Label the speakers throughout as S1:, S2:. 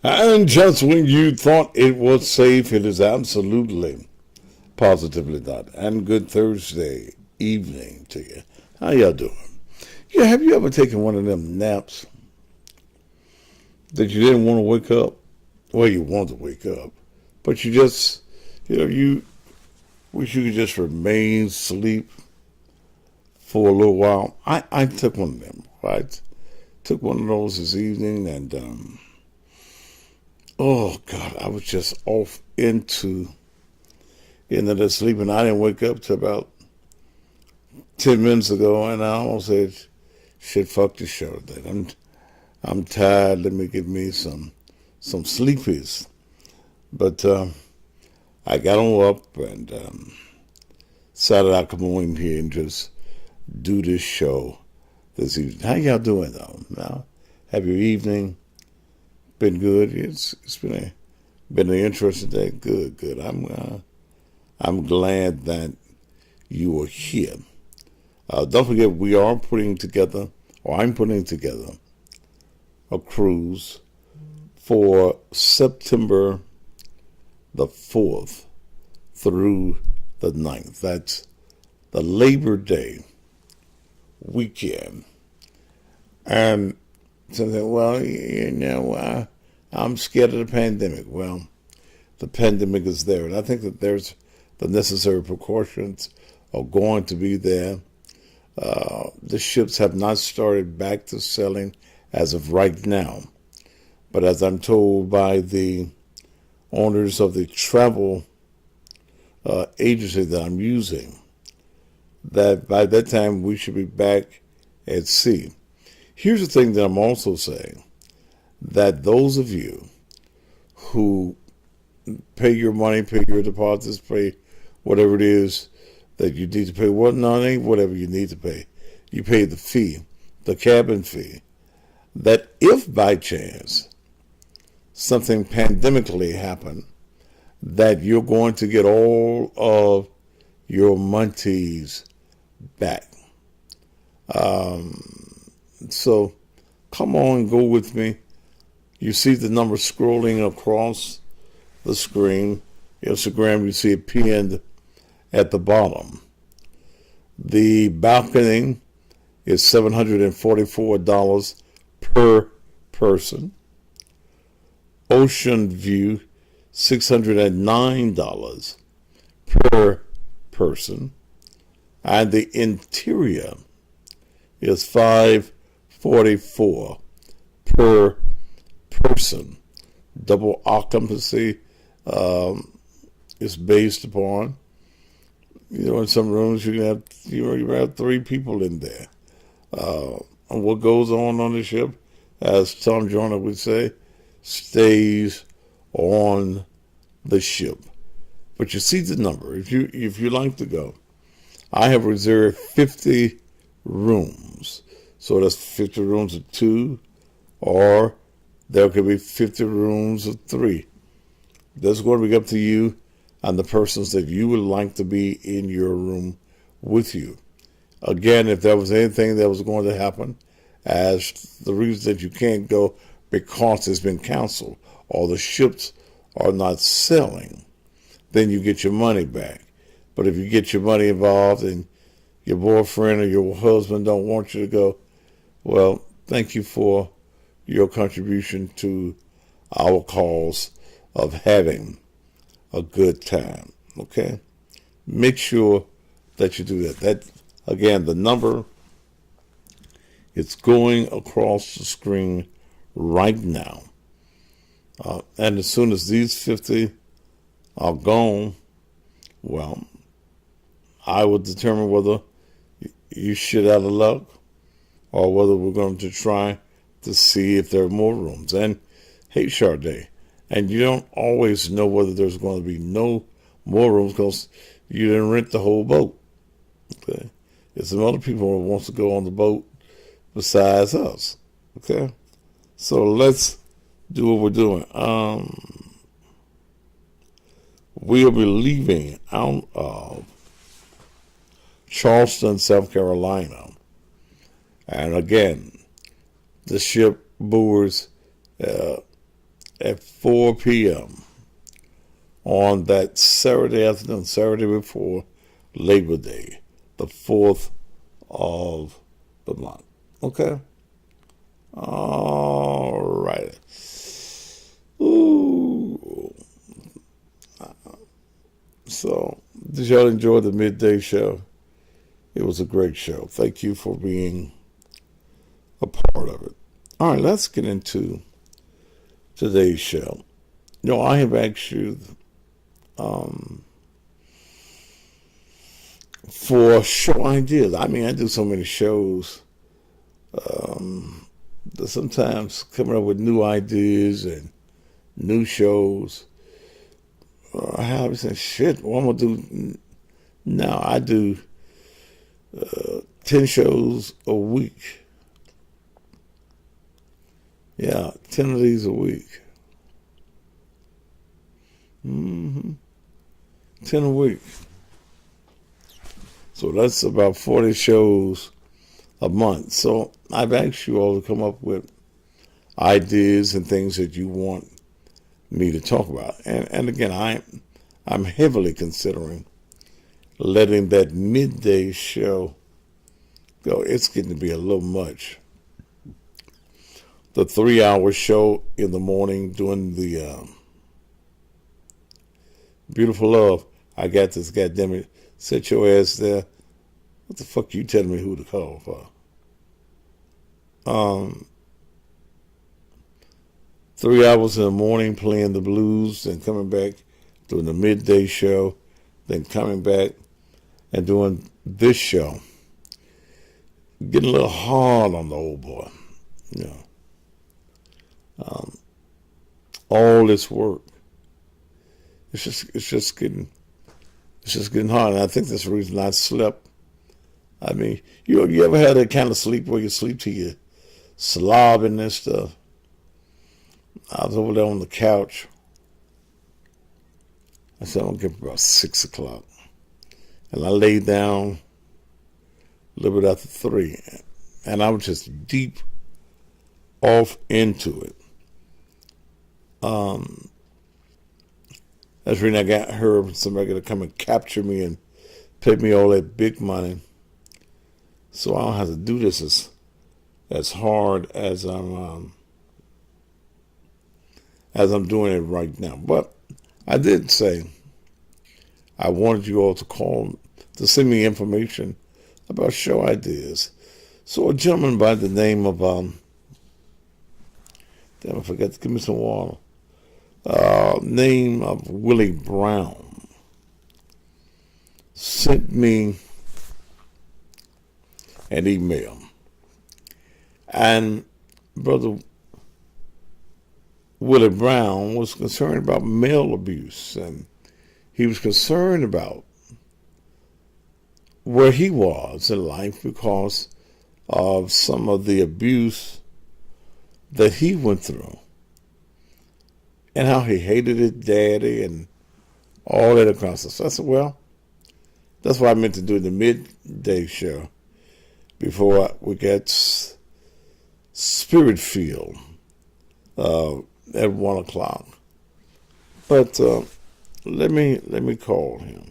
S1: And just when you thought it was safe, it is absolutely, positively not. And good Thursday evening to you. How y'all doing? Yeah, have you ever taken one of them naps that you didn't want to wake up? Well, you want to wake up, but you just, you wish you could just remain asleep for a little while. I took one of them, right? Took one of those this evening, and oh God, I was just off into the sleep, and I didn't wake up till about 10 minutes ago, and I almost said, "Shit, fuck this show today. I'm tired. Let me get me some sleepies." But I got on up and decided I'd come on here and just do this show this evening. How y'all doing though? Now, have your evening been good? It's been an interesting day. Good, good. I'm glad that you are here. Don't forget, we are putting together, or I'm putting together, a cruise for September the 4th through the 9th. That's the Labor Day weekend. And something, well, I'm scared of the pandemic. Well, the pandemic is there, and I think that there's the necessary precautions are going to be there. The ships have not started back to sailing as of right now. But as I'm told by the owners of the travel agency that I'm using, that by that time we should be back at sea. Here's the thing that I'm also saying, that those of you who pay your money, pay your deposits, pay whatever it is that you need to pay. Well, no, it ain't whatever you need to pay. You pay the fee, the cabin fee, that if by chance something pandemically happened, that you're going to get all of your monies back. So come on, go with me. You see the number scrolling across the screen. Instagram, you see it pinned at the bottom. The balcony is $744 per person. Ocean view, $609 per person. And the interior is $544 per person. Double occupancy is based upon, in some rooms you can have 3 people in there. And what goes on the ship, as Tom Joyner would say, stays on the ship. But you see the number. If you like to go, I have reserved 50 rooms. So that's 50 rooms of 2, or there could be 50 rooms of 3. That's going to be up to you and the persons that you would like to be in your room with you. Again, if there was anything that was going to happen, as the reason that you can't go because it's been canceled or the ships are not sailing, then you get your money back. But if you get your money involved and your boyfriend or your husband don't want you to go, well, thank you for your contribution to our cause of having a good time. Okay? Make sure that you do that. That, again, the number, it's going across the screen right now. And as soon as these 50 are gone, well, I will determine whether you shit out of luck or whether we're going to try to see if there are more rooms. And hey, Sade, and you don't always know whether there's going to be no more rooms because you didn't rent the whole boat. Okay, there's some other people who wants to go on the boat besides us. Okay, so let's do what we're doing. We'll be leaving out of Charleston, South Carolina, and again, the ship moors at 4 p.m. on that Saturday afternoon, Saturday before Labor Day, the 4th of the month. Okay? All right. Ooh. So, did y'all enjoy the midday show? It was a great show. Thank you for being a part of it. All right, let's get into today's show. I have asked you for show ideas. I mean, I do so many shows that sometimes coming up with new ideas and new shows. I have said, shit, what I'm going to do now? I do 10 shows a week. Yeah, 10 of these a week. 10 a week. So that's about 40 shows a month. So I've asked you all to come up with ideas and things that you want me to talk about. And again, I'm heavily considering letting that midday show go. It's getting to be a little much. The 3-hour show in the morning doing the Beautiful Love. I got this, goddammit. Sit your ass there. What the fuck you telling me who to call for? 3 hours in the morning playing the blues, then coming back doing the midday show, then coming back and doing this show. Getting a little hard on the old boy. All this work. It's just getting hard. And I think that's the reason I slept. I mean, you ever had that kind of sleep where you sleep till you slobbing and stuff? I was over there on the couch. I said, I'm going to get about 6 o'clock. And I laid down a little bit after 3. And I was just deep off into it. That's when I got heard somebody going to come and capture me and pay me all that big money. So I don't have to do this as hard as I'm doing it right now. But I did say I wanted you all to call to send me information about show ideas. So a gentleman by the name of damn, I forgot to give me some water. Name of Willie Brown sent me an email. And Brother Willie Brown was concerned about male abuse, and he was concerned about where he was in life because of some of the abuse that he went through and how he hated his daddy and all that across the. So I said, well, that's why I meant to do the midday show before we get Spirit Field at 1 o'clock. But let me call him.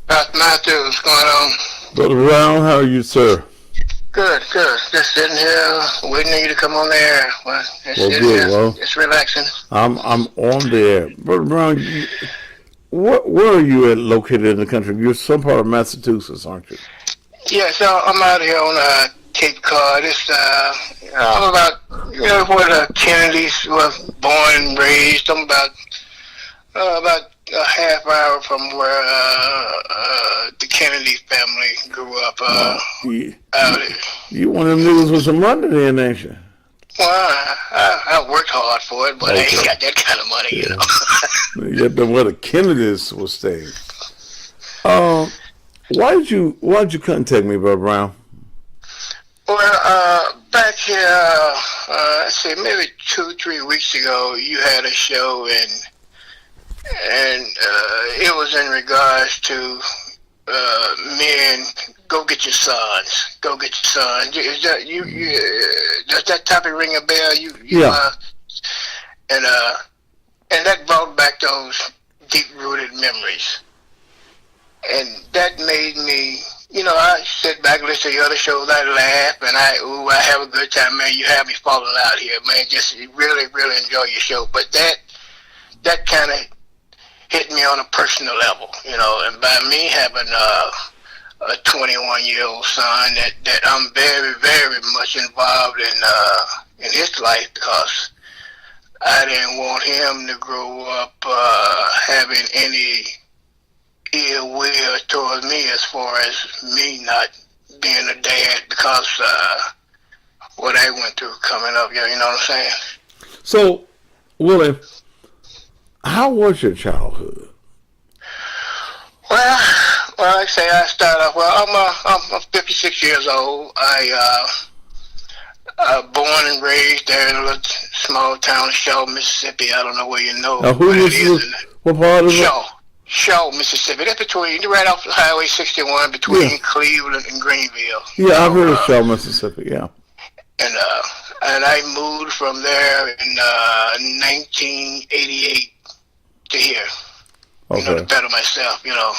S2: Pastor Matthew, what's going on?
S1: Brother Brown, how are you, sir?
S2: Good. Just sitting here waiting for you to come on the air. Well,
S1: Good.
S2: It's relaxing.
S1: I'm on there. Brother Brown, where are you located in the country? You're some part of Massachusetts, aren't you?
S2: Yeah, so I'm out here on Cape Cod. It's I'm about where the Kennedys were born and raised. I'm about about a half hour from where the Kennedy family grew up.
S1: You,
S2: Out here.
S1: you one of them niggas with some money then, ain't you?
S2: Well, I worked hard for it, but I
S1: Okay.
S2: ain't got that kind of money, you know.
S1: You got them where the Kennedys was staying. Why did you contact me, Brother Brown?
S2: Well, back here, let's see, maybe 2-3 weeks ago, you had a show, and it was in regards to men. Go get your sons. Go get your sons. Is that you? Does that topic ring a bell?
S1: Yeah.
S2: And that brought back those deep-rooted memories, and that made me. You know, I sit back and listen to the other shows. I laugh and I have a good time, man. You have me falling out here, man. Just really, really enjoy your show. But that kind of hit me on a personal level, you know. And by me having a 21-year-old son, that I'm very, very much involved in his life, because I didn't want him to grow up having any ill will towards me, as far as me not being a dad, because what I went through coming up, you know what I'm saying?
S1: So, Willie, how was your childhood?
S2: Well, like I say, I start off. Well, I'm 56 years old. I born and raised there in a little small town of Shaw, Mississippi. I don't know where you know.
S1: Now, what part of it?
S2: Shaw, Mississippi. That's right off Highway 61, between
S1: Yeah.
S2: Cleveland and Greenville.
S1: Yeah, I've heard of Shaw, Mississippi. Yeah.
S2: And I moved from there in 1988 to here. You know, to
S1: Okay.
S2: better myself. You know,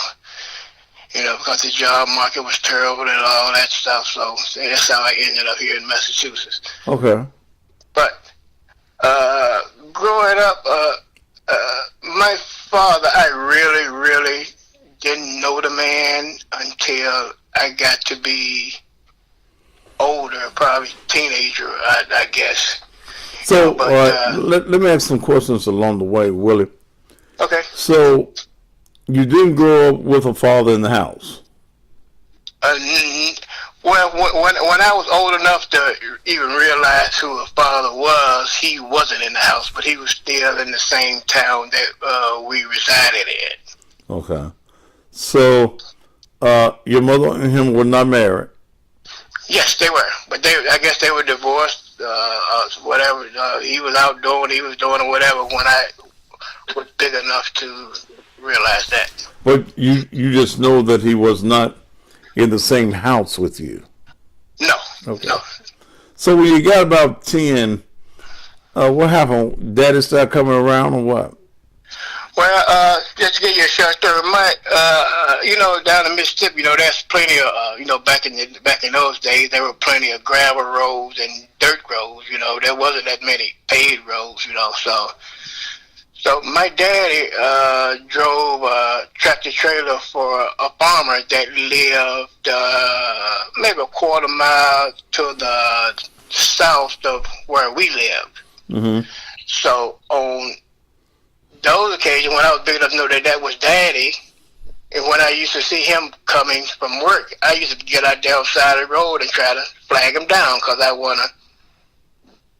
S2: because the job market was terrible and all that stuff. So that's how I ended up here in Massachusetts.
S1: Okay.
S2: But growing up, my father, I really, really didn't know the man until I got to be older, probably teenager, I guess.
S1: So,
S2: But,
S1: let me ask some questions along the way, Willie.
S2: Okay.
S1: So, you didn't grow up with a father in the house?
S2: Well, when I was old enough to even realize who a father was, he wasn't in the house, but he was still in the same town that we resided in.
S1: Okay. So, your mother and him were not married?
S2: Yes, they were, but I guess they were divorced, whatever. He was out doing, he was doing whatever when I was big enough to realize that.
S1: But you just know that he was not in the same house with you?
S2: No.
S1: Okay.
S2: No.
S1: So when you got about 10, what happened? Daddy started coming around or what?
S2: Well, just to get you a short story, you know, down in Mississippi, you know, there's plenty of, you know, back in those days, there were plenty of gravel roads and dirt roads. You know, there wasn't that many paved roads. You know, so my daddy drove a tractor trailer for a farmer that lived maybe a quarter mile to the south of where we lived.
S1: Mm-hmm.
S2: So on those occasions, when I was big enough to know that was Daddy, and when I used to see him coming from work, I used to get out there on the side of the road and try to flag him down, because I want to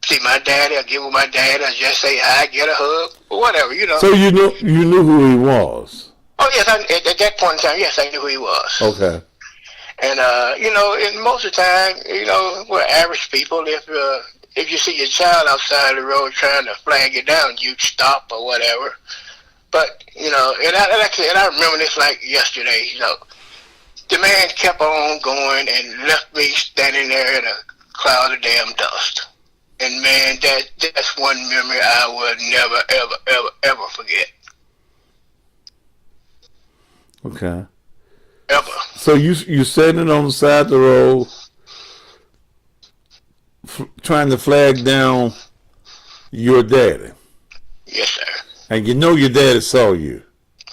S2: see my daddy. I give him my daddy. I just say hi, get a hug, or whatever, you know.
S1: So you knew who he was?
S2: Oh, yes, at that point in time, yes, I knew who he was.
S1: Okay.
S2: And, you know, and most of the time, you know, we're average people. If you see your child outside the road trying to flag you down, you stop or whatever. But, you know, and I remember this like yesterday, you know. The man kept on going and left me standing there in a cloud of damn dust. And, man, that's one memory I would never, ever, ever, ever forget.
S1: Okay.
S2: Ever.
S1: So you standing on the side of the road, trying to flag down your daddy,
S2: Yes, sir.
S1: and you know your daddy saw you.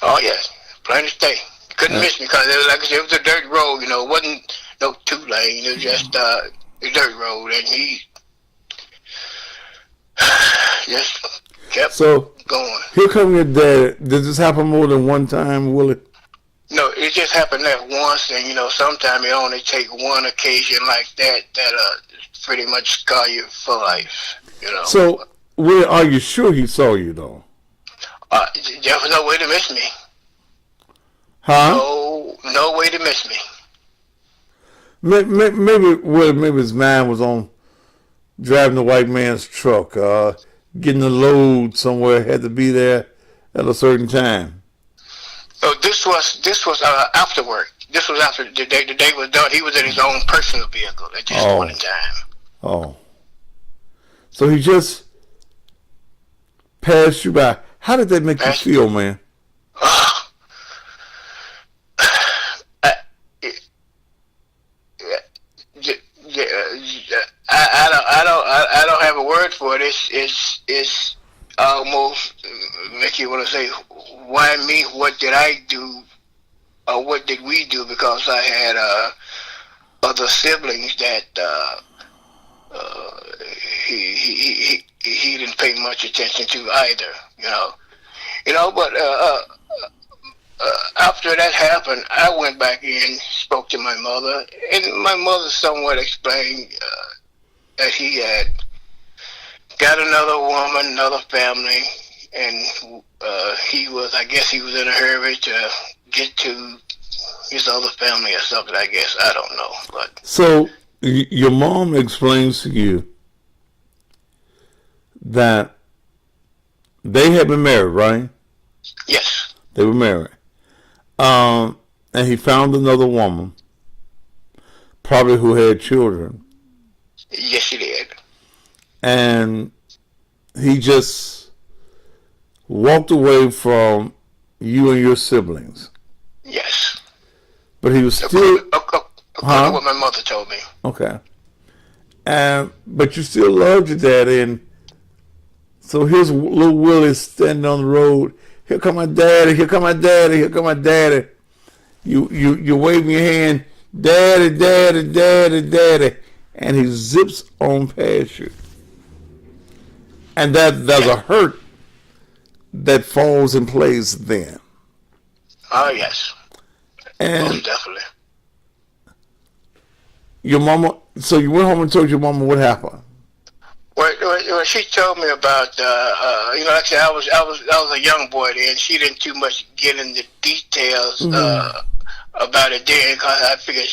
S2: Oh, yes. Plain as day. Couldn't miss me, because, like I said, it was a dirt road, you know. It wasn't no two-lane. It was just a dirt road. And he... Yes. kept
S1: So
S2: going.
S1: here come your dad. Did this happen more than one time, Willie?
S2: No, it just happened that once, and sometimes it only take one occasion like that pretty much scar you for life.
S1: So, Willie, are you sure he saw you though?
S2: There was no way to miss me.
S1: Huh?
S2: No way to miss me.
S1: Maybe his mind was on driving the white man's truck, getting the load somewhere, had to be there at a certain time.
S2: So this was after work. This was after the day was done. He was in his own personal vehicle at this point in time.
S1: Oh. So he just passed you by. How did that make you feel, man?
S2: I don't have a word for it. It's almost make you want to say, why me? What did I do? Or what did we do? Because I had other siblings that he didn't pay much attention to either. But after that happened, I went back in, spoke to my mother, and my mother somewhat explained that he had got another woman, another family, and I guess he was in a hurry to get to his other family or something, I guess. I don't know. But
S1: so your mom explains to you that they had been married, right?
S2: Yes.
S1: They were married. And he found another woman, probably who had children.
S2: Yes, he did.
S1: And he just walked away from you and your siblings.
S2: Yes.
S1: But he was still...
S2: According to what my mother told me.
S1: Okay. But you still loved your daddy, and so here's little Willie standing on the road. Here come my daddy, here come my daddy, here come my daddy. You waving your hand, daddy, daddy, daddy, daddy, and he zips on past you. And there's a hurt that falls in place then.
S2: Oh, yes.
S1: And
S2: most definitely.
S1: Your mama, so you went home and told your mama what happened?
S2: Well, she told me about, like I said, I was a young boy then. She didn't too much get into details about it then, because I figured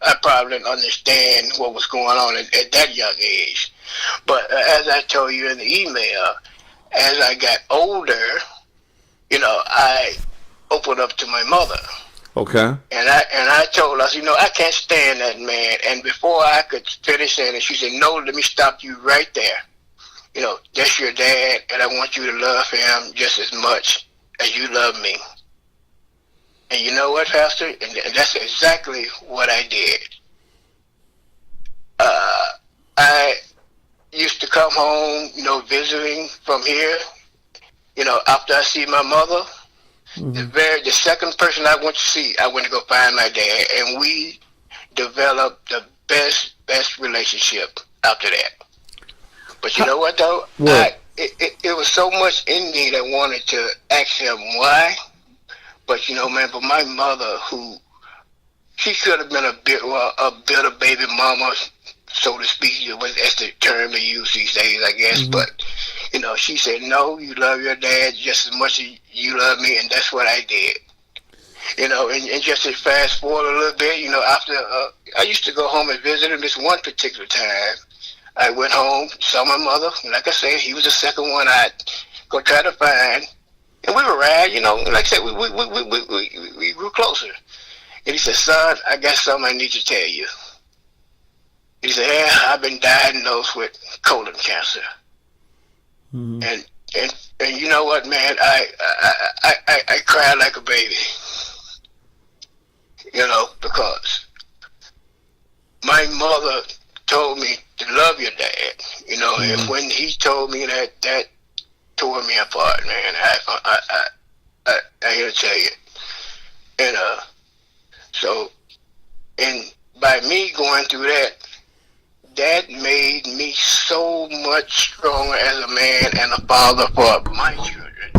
S2: I probably didn't understand what was going on at that young age. But as I told you in the email, as I got older, I opened up to my mother.
S1: Okay.
S2: And I told her, I can't stand that man. And before I could finish saying it, she said, no, let me stop you right there. That's your dad, and I want you to love him just as much as you love me. And you know what, Pastor? And that's exactly what I did. I used to come home, visiting from here, after I see my mother. The second person I went to see, I went to go find my dad, and we developed the best relationship after that. But you know what though? It was so much in me that wanted to ask him why. But for my mother, who she could have been a bitter baby mama, so to speak, that's the term they use these days, I guess. But she said, no, you love your dad just as much as you love me, and that's what I did. And just to fast forward a little bit, after I used to go home and visit him this one particular time. I went home, saw my mother, and like I said, he was the second one I'd go try to find. And we were right, like I said, we grew closer. And he said, son, I got something I need to tell you. He said, yeah, I've been diagnosed with colon cancer. And you know what, man? I cried like a baby. Because my mother told me to love your dad. And when he told me that tore me apart, man. I gotta tell you. And by me going through that, that made me so much stronger as a man and a father for my children.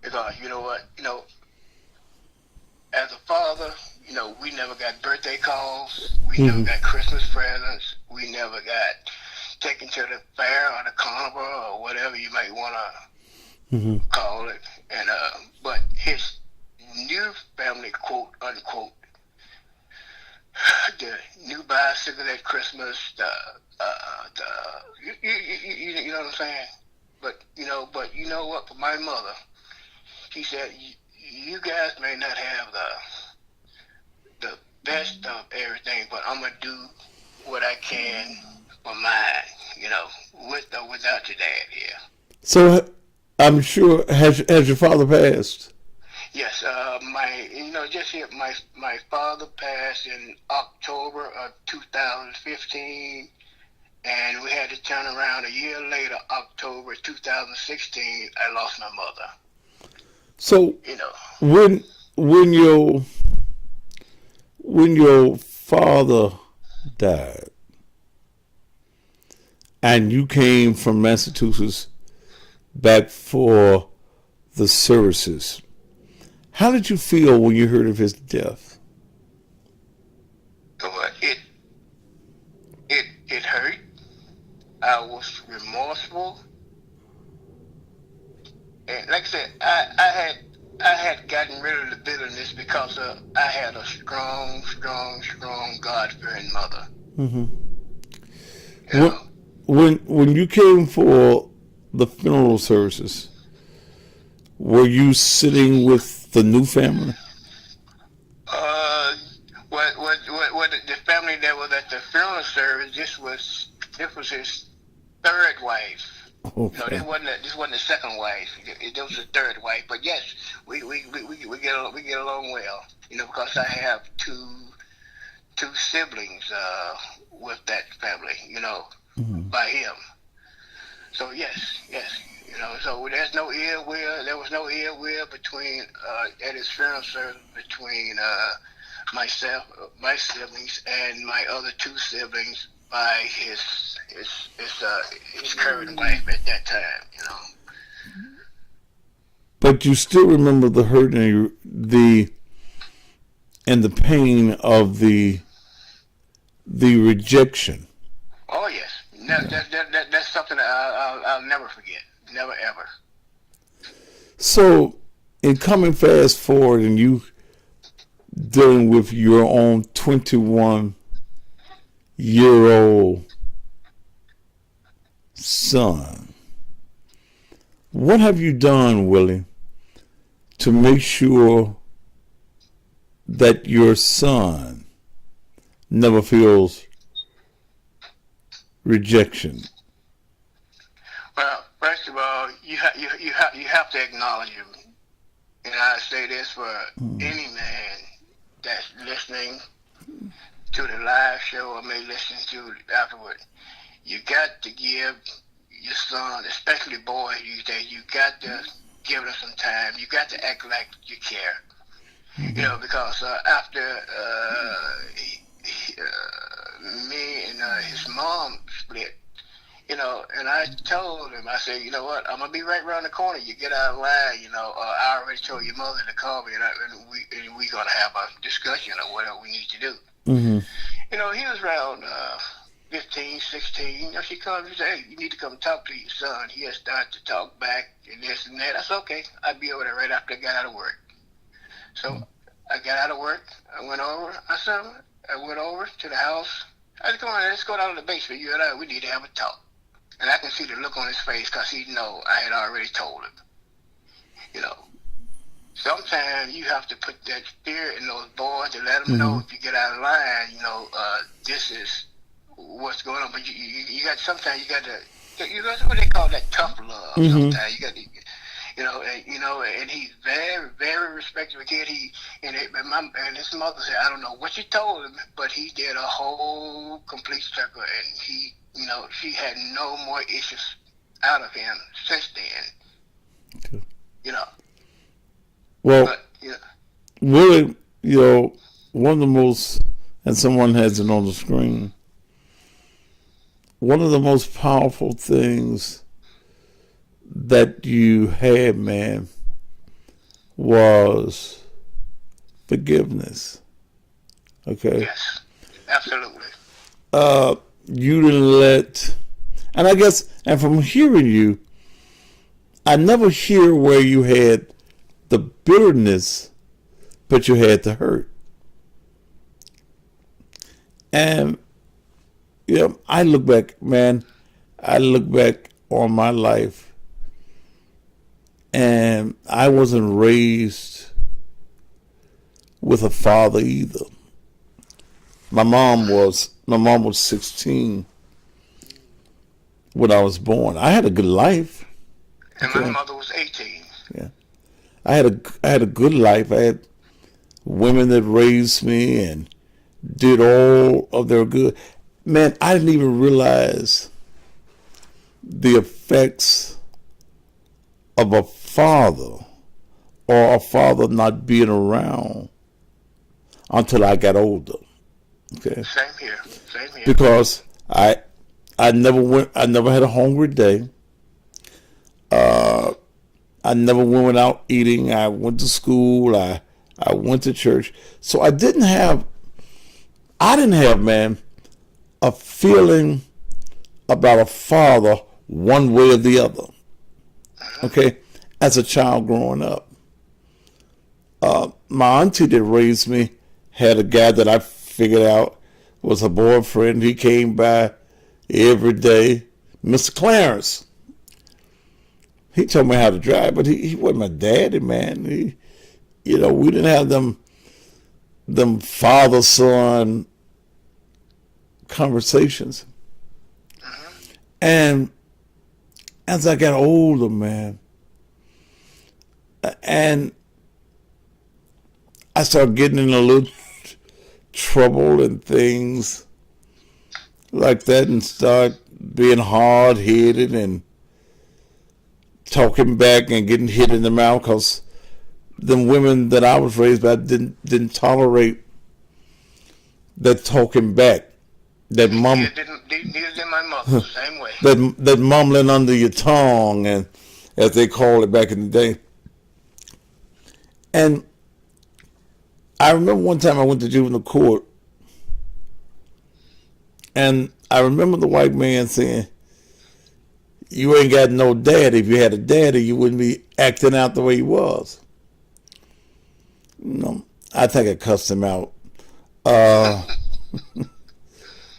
S2: Because you know what, as a father, we never got birthday calls, we never got Christmas presents, we never got taken to the fair or the carnival or whatever you might want to call it. And but his new family, quote unquote, the new bicycle at Christmas, you know what I'm saying? But you know what? For my mother, she said, "You guys may not have the best of everything, but I'm gonna do what I can for mine, with or without your dad here."
S1: So I'm sure has your father passed?
S2: Yes, just here, my father passed in October of 2015, and we had to turn around a year later, October 2016. I lost my mother.
S1: So when your father died, and you came from Massachusetts back for the services, how did you feel when you heard of his death?
S2: It hurt. I was remorseful, and like I said, I had gotten rid of the bitterness because I had a strong, God-fearing mother.
S1: When you came for the funeral services, were you sitting with the new family?
S2: What the family that was at the funeral service, this was his third wife.
S1: Okay.
S2: This wasn't the second wife. It was the third wife. But yes, we get along well. Because I have two siblings with that family. By him. So yes. So there's no ill will. There was no ill will between at his funeral service between myself, my siblings, and my other two siblings by his current wife at that time.
S1: But you still remember the hurt and the pain of the rejection.
S2: Oh yes, that's something I'll never forget. Never ever.
S1: So, in coming fast forward, and you dealing with your own 21-year-old son, what have you done, Willie, to make sure that your son never feels rejection?
S2: Well, first of all, you have to acknowledge him, and I say this for any man that's listening to the live show or may listen to it afterward. You got to give your son, especially boys these days, you got to give them some time. You got to act like you care, because after me and his mom split. And I told him, I said, you know what, I'm going to be right around the corner. You get out of line, I already told your mother to call me, and we're going to have a discussion of whatever we need to do. He was around 15, 16. She called me and said, hey, you need to come talk to your son. He has started to talk back and this and that. I said, okay, I'll be over there right after I got out of work. So I got out of work. I went over to the house. I said, come on, let's go down to the basement. You and I, we need to have a talk. And I can see the look on his face because he know I had already told him. Sometimes you have to put that fear in those boys to let them know if you get out of line, this is what's going on. But you got what they call that tough love. Sometimes you got to, and he's very, very respectful kid. And his mother said, I don't know what you told him, but he did a whole complete circle, and he, she had no more issues out of him since then. Okay.
S1: Well, really, one of the most, and someone has it on the screen, one of the most powerful things that you had, man, was forgiveness. Okay?
S2: Yes, absolutely.
S1: You didn't let, and I guess, and from hearing you, I never hear where you had the bitterness, but you had the hurt. And, I look back, man, I look back on my life, and I wasn't raised with a father either. My mom was 16 when I was born. I had a good life.
S2: And my mother was 18.
S1: Yeah. I had a good life. I had women that raised me and did all of their good. Man, I didn't even realize the effects of a father or a father not being around until I got older. Okay.
S2: Same here. Same here.
S1: Because I never had a hungry day. I never went out eating. I went to school. I went to church. So I didn't have, man, a feeling about a father one way or the other. Okay? As a child growing up. My auntie that raised me had a guy that I figured out was a boyfriend. He came by every day, Mr. Clarence. He told me how to drive, but he wasn't my daddy, man. We didn't have them father-son conversations. And as I got older, man, and I started getting in a little trouble and things like that, and start being hard-headed and talking back and getting hit in the mouth, because the women that I was raised by didn't tolerate that talking back, that
S2: Neither did my mother. Same way.
S1: that mumbling under your tongue, and as they called it back in the day. And I remember one time I went to juvenile court, and I remember the white man saying, "You ain't got no daddy. If you had a daddy, you wouldn't be acting out the way he was." I think I cussed him out.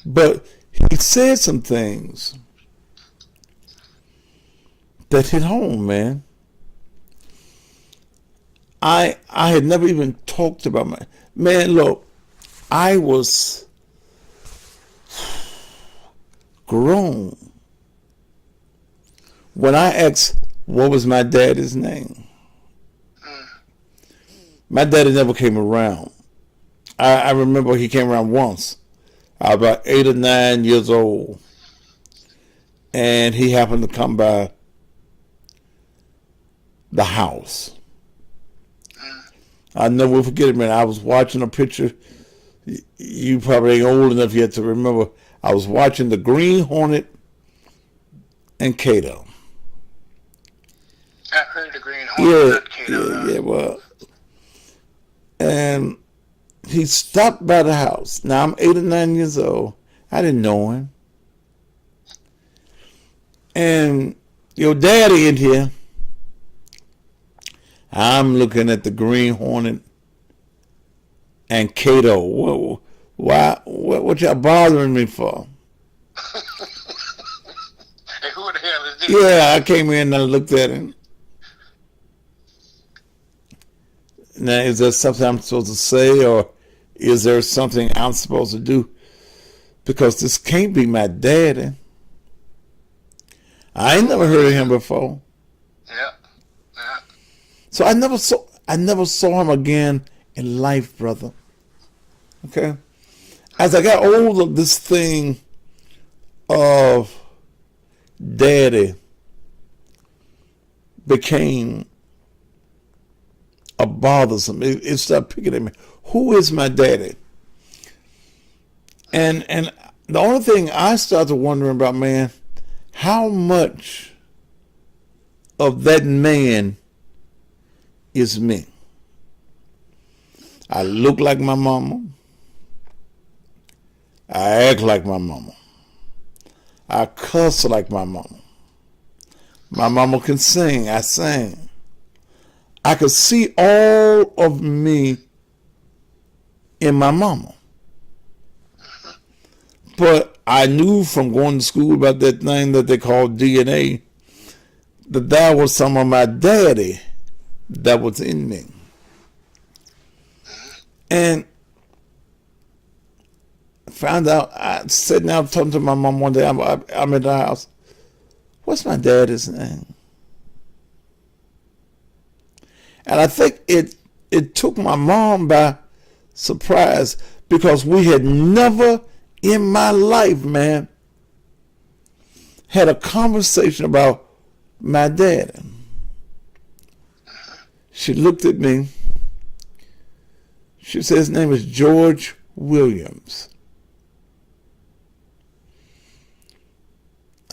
S1: But he said some things that hit home, man. I had never even talked about my man. Look, I was grown when I asked what was my daddy's name. My daddy never came around. I remember he came around once. I was about 8 or 9 years old, and he happened to come by the house. I never will forget it, man. I was watching a picture. You probably ain't old enough yet to remember. I was watching the Green Hornet and Cato.
S2: I heard the Green Hornet, not Cato.
S1: Yeah, well. And he stopped by the house. Now, I'm 8 or 9 years old. I didn't know him. And your daddy in here. I'm looking at the Green Hornet and Cato. What y'all bothering me for?
S2: Hey, who the hell is this?
S1: Yeah, I came in and I looked at him. Now, is there something I'm supposed to say, or is there something I'm supposed to do? Because this can't be my daddy. I ain't never heard of him before.
S2: Yeah.
S1: So I never saw him again in life, brother. Okay? As I got older, this thing of daddy became a bothersome. It started picking at me. Who is my daddy? And the only thing I started wondering about, man, how much of that man is me? I look like my mama. I act like my mama. I cuss like my mama. My mama can sing. I sing. I could see all of me in my mama. But I knew from going to school about that thing that they call DNA that was some of my daddy that was in me. And found out, I sitting out talking to my mom one day, I'm at the house. What's my daddy's name? And I think it took my mom by surprise, because we had never in my life, man, had a conversation about my daddy. She looked at me. She said his name is George Williams.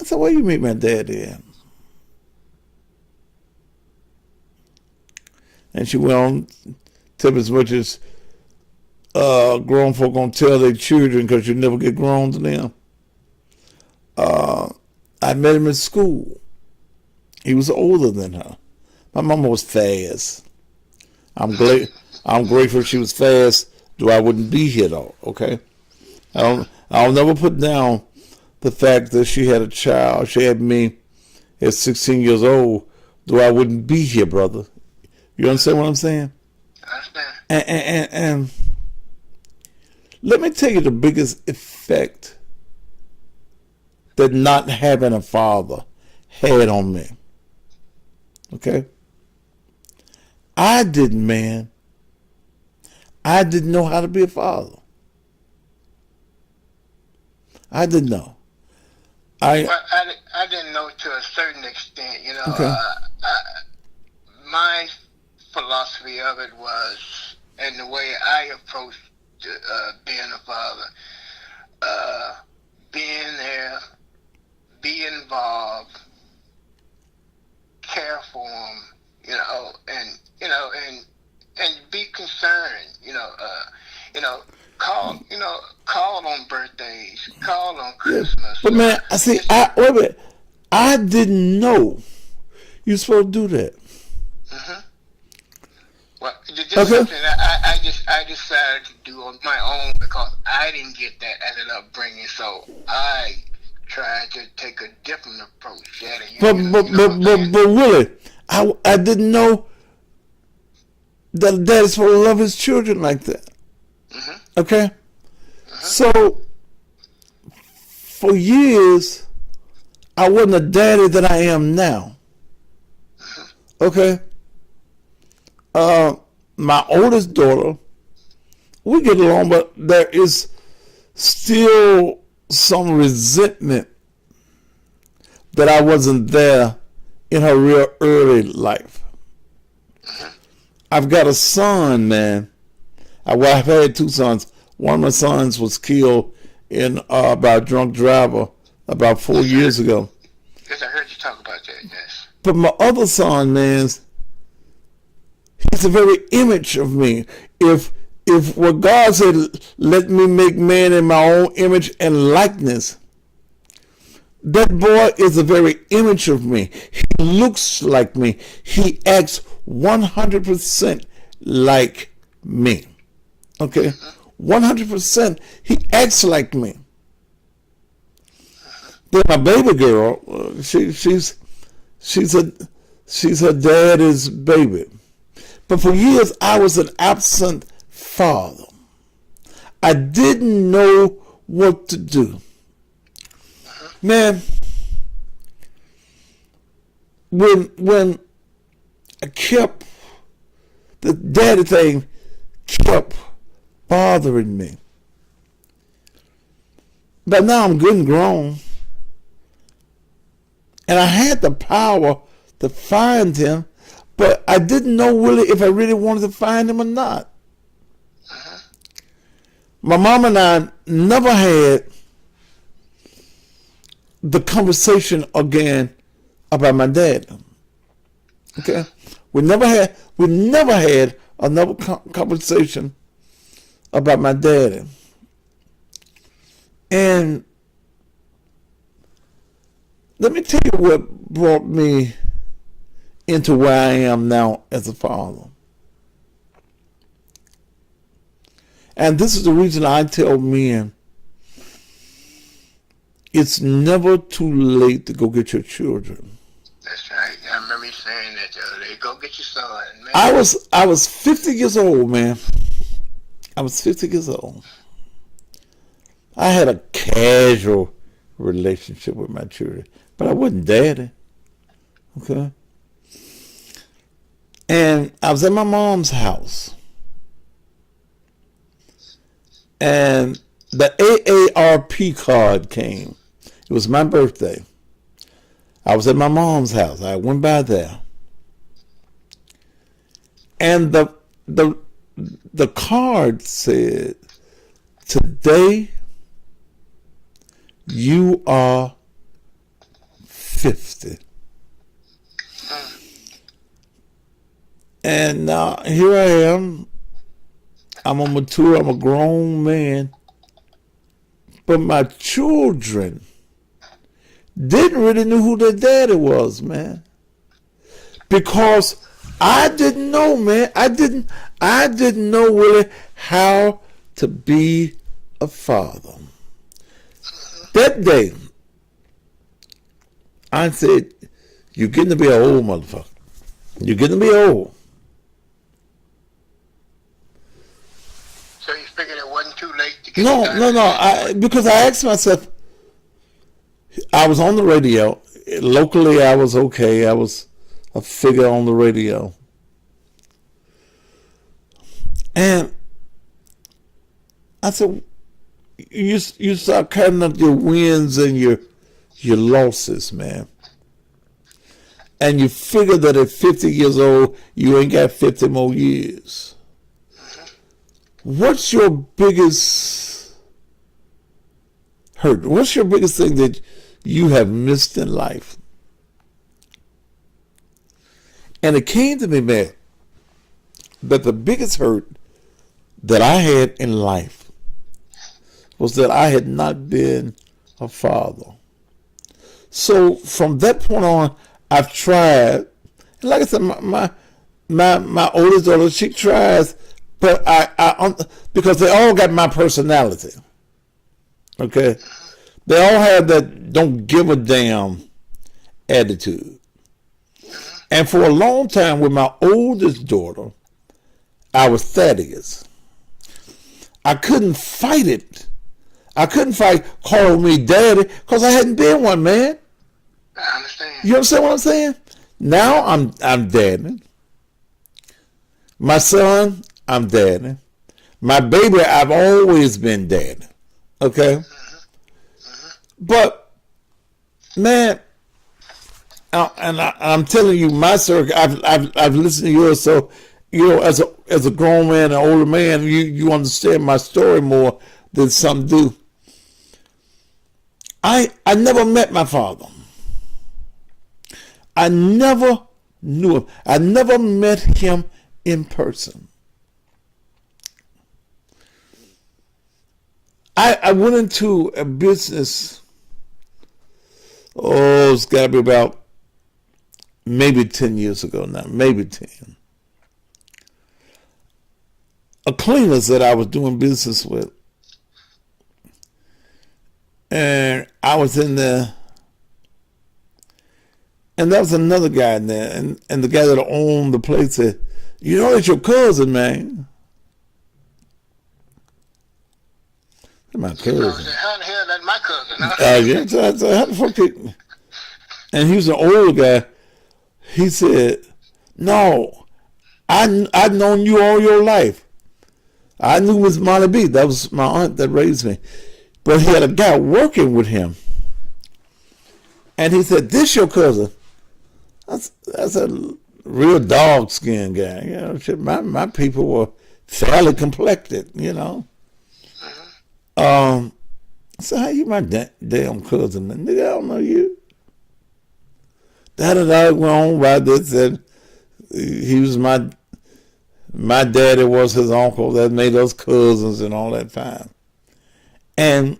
S1: I said, where you meet my daddy at? And she went on to tell me as much as grown folk gonna tell their children, because you never get grown to them. I met him in school. He was older than her. My mama was fast. I'm grateful she was fast, though I wouldn't be here though. Okay, I'll never put down the fact that she had a child. She had me at 16 years old, though I wouldn't be here, brother. You understand what I'm saying?
S2: I understand.
S1: And let me tell you the biggest effect that not having a father had on me. Okay? I didn't know how to be a father. I didn't know.
S2: I didn't know to a certain extent, you know.
S1: Okay.
S2: My philosophy of it was, and the way I approached being a father, being there, be involved, care for them, and be concerned, call on birthdays, call on Christmas.
S1: But man, wait a minute. I didn't know you're supposed to do that.
S2: Mm-hmm. Well, just
S1: Okay.
S2: something I decided to do on my own, because I didn't get that as an upbringing, so I tried to take a different approach.
S1: But Willie, I didn't know that a dad's supposed to love his children like that.
S2: Mm-hmm.
S1: Okay? So, for years, I wasn't a daddy that I am now. Okay? My oldest daughter, we get along, but there is still some resentment that I wasn't there in her real early life. I've got a son, man. I've had two sons. One of my sons was killed by a drunk driver about 4 years ago.
S2: Yes, I heard you talk about that, yes.
S1: But my other son, man, he's the very image of me. If what God said, let me make man in my own image and likeness, that boy is the very image of me. He looks like me. He acts 100% like me. Okay? 100%. He acts like me. Then my baby girl, she's her daddy's baby. But for years, I was an absent father. I didn't know what to do. Man, when I kept, the daddy thing kept bothering me. But now I'm good and grown. And I had the power to find him, but I didn't know really if I really wanted to find him or not. My mom and I never had the conversation again about my dad. Okay, we never had another conversation about my daddy. And let me tell you what brought me into where I am now as a father. And this is the reason I tell men, it's never too late to go get your children.
S2: That's right. I remember you saying that the other day. Go get your son, man.
S1: I was 50 years old, man. I was 50 years old. I had a casual relationship with my children, but I wasn't daddy. Okay? And I was at my mom's house. And the AARP card came. It was my birthday. I was at my mom's house. I went by there. And the card said, "Today you are 50." And now here I am. I'm a grown man. But my children didn't really know who their daddy was, man. Because I didn't know, man. I didn't know really how to be a father. That day, I said, "You're getting to be an old motherfucker. You're getting to be old."
S2: So you figured it wasn't too late to get
S1: No. Because I asked myself, I was on the radio. Locally, I was okay. I was a figure on the radio. And I said, you start counting up your wins and your losses, man. And you figure that at 50 years old, you ain't got 50 more years. What's your biggest hurt? What's your biggest thing that you have missed in life? And it came to me, man, that the biggest hurt that I had in life was that I had not been a father. So from that point on, I've tried. And like I said, my oldest daughter, she tries, but I because they all got my personality. Okay, they all have that don't give a damn attitude. And for a long time with my oldest daughter, I was Thaddeus. I couldn't fight it. I couldn't fight calling me daddy because I hadn't been one, man.
S2: I understand.
S1: You understand what I'm saying? Now I'm daddy. My son, I'm daddy. My baby, I've always been daddy. Okay? But, man, and I'm telling you, my circle, I've listened to yours, so, you know, as a grown man, an older man, you understand my story more than some do. I never met my father. I never knew him. I never met him in person. I went into a business, it's got to be about maybe 10 years ago now, maybe 10. A cleaners that I was doing business with. And I was in there, and there was another guy in there, and the guy that owned the place said, "You know that's your cousin, man." That's my cousin.
S2: How the hell that's my cousin?
S1: Yeah, so how the fuck did... And he was an older guy. He said, "No, I've known you all your life. I knew Miss Molly B. That was my aunt that raised me. But he had a guy working with him. And he said, 'This your cousin?' That's a real dog skin guy. You know, shit, my people were fairly complected, you know. I said, how you my damn cousin, man? Nigga, I don't know you. Da-da-da, went on about this, and he was my daddy was his uncle that made us cousins and all that fine. And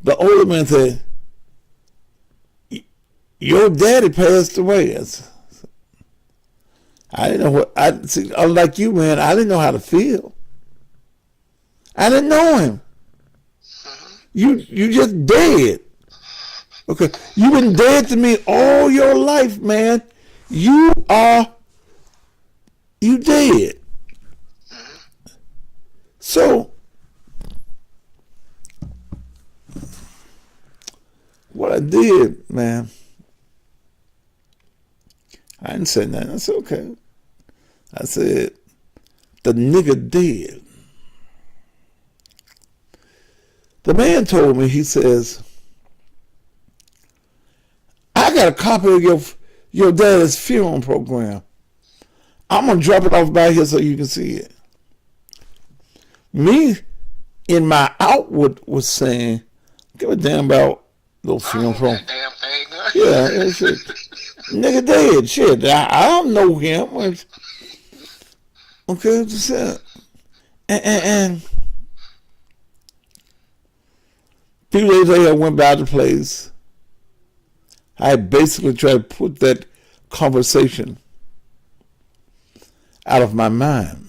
S1: the older man said, your daddy passed away. I didn't know what, unlike you, man, I didn't know how to feel. I didn't know him. You just dead. Okay, you've been dead to me all your life, man. You dead. So, what I did, man, I didn't say nothing. I said, okay. I said, the nigga dead. The man told me, he says, I got a copy of your daddy's funeral program. I'm going to drop it off by here so you can see it. Me, in my outward, was saying, give a damn about those funeral program.
S2: Damn thing.
S1: Yeah, shit. Nigga dead. Shit, I don't know him. Okay, just and a few days later, I went by the place. I basically tried to put that conversation out of my mind.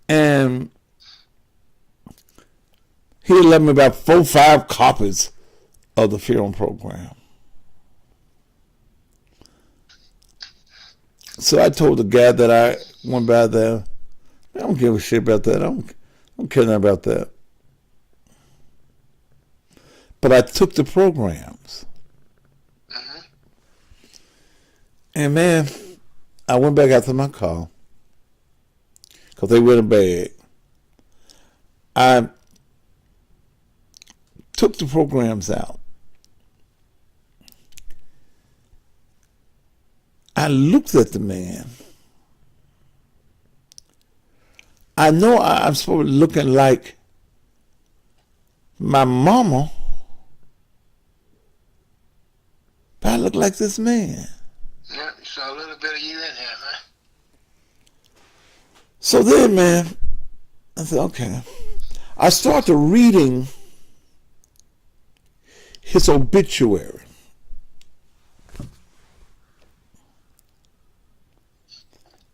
S1: And he had left me about 4 or 5 copies of the funeral program. So I told the guy that I went by there, I don't give a shit about that. I don't care nothing about that. But I took the programs. And man, I went back out to my car because they were in a bag. I took the programs out. I looked at the man. I know I'm supposed to be looking like my mama, but I look like this man.
S2: Yeah, you saw a little bit of you in there, man.
S1: So then, man, I said, okay. I started reading his obituary.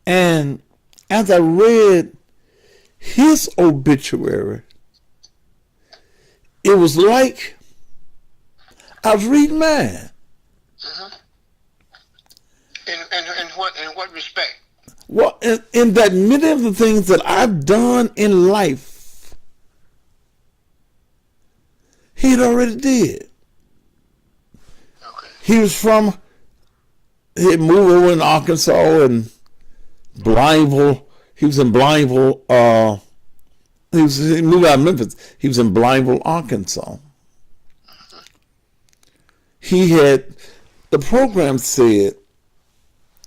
S1: And as I read his obituary, it was like I was reading mine.
S2: In what respect?
S1: Well, in that many of the things that I've done in life, he had already did.
S2: Okay.
S1: He had moved over in Arkansas and Blineville. He was in Blineville. He moved out of Memphis. He was in Blineville, Arkansas. He had, the program said,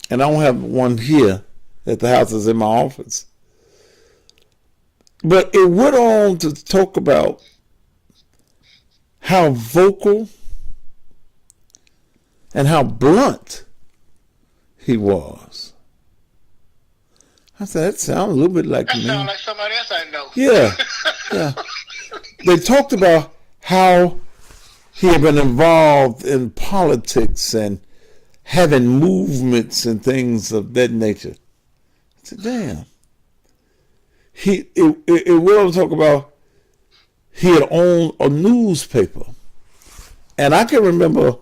S1: and I don't have one here at the house, is in my office, but it went on to talk about how vocal and how blunt he was. I said, that sounds a little bit like me.
S2: That sounds like somebody else I know.
S1: Yeah, yeah. They talked about how he had been involved in politics and having movements and things of that nature. I said, damn. It will talk about he had owned a newspaper. And I can remember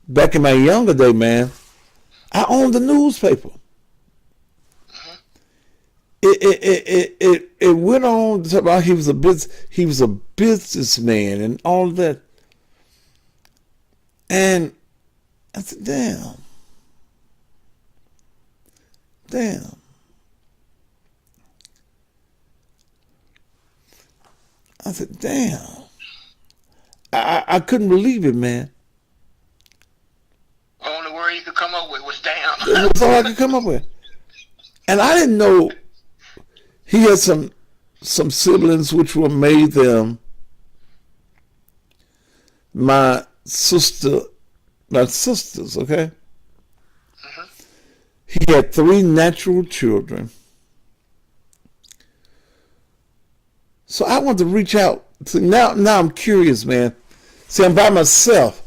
S1: back in my younger day, man, I owned a newspaper. It went on to talk about he was a businessman and all that. And I said, damn. I said, damn. I couldn't believe it, man.
S2: The only word you could come up with was damn.
S1: That's all I could come up with. And I didn't know he had some some siblings which were made them my sisters, okay? He had 3 natural children. So I want to reach out. So now I'm curious, man. See, I'm by myself.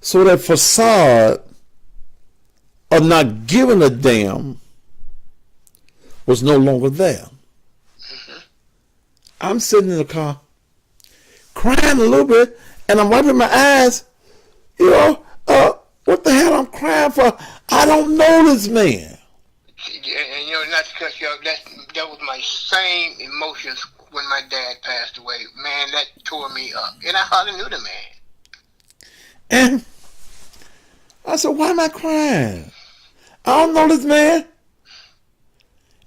S1: So that facade of not giving a damn was no longer there. I'm sitting in the car, crying a little bit, and I'm wiping my eyes. You know, what the hell I'm crying for? I don't know this man.
S2: And not to cut you off, that was my same emotions when my dad passed away. Man, that tore me up. And I hardly knew the man.
S1: And I said, why am I crying? I don't know this man.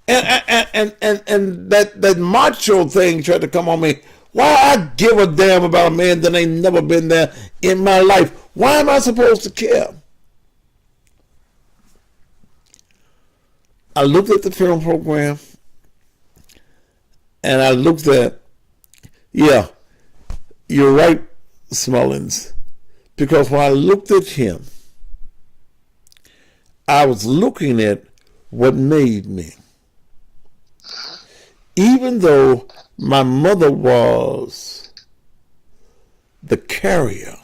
S1: And that macho thing tried to come on me. Why I give a damn about a man that ain't never been there in my life? Why am I supposed to care? I looked at the film program and I looked at, yeah, you're right, Smullins, because when I looked at him, I was looking at what made me. Even though my mother was the carrier,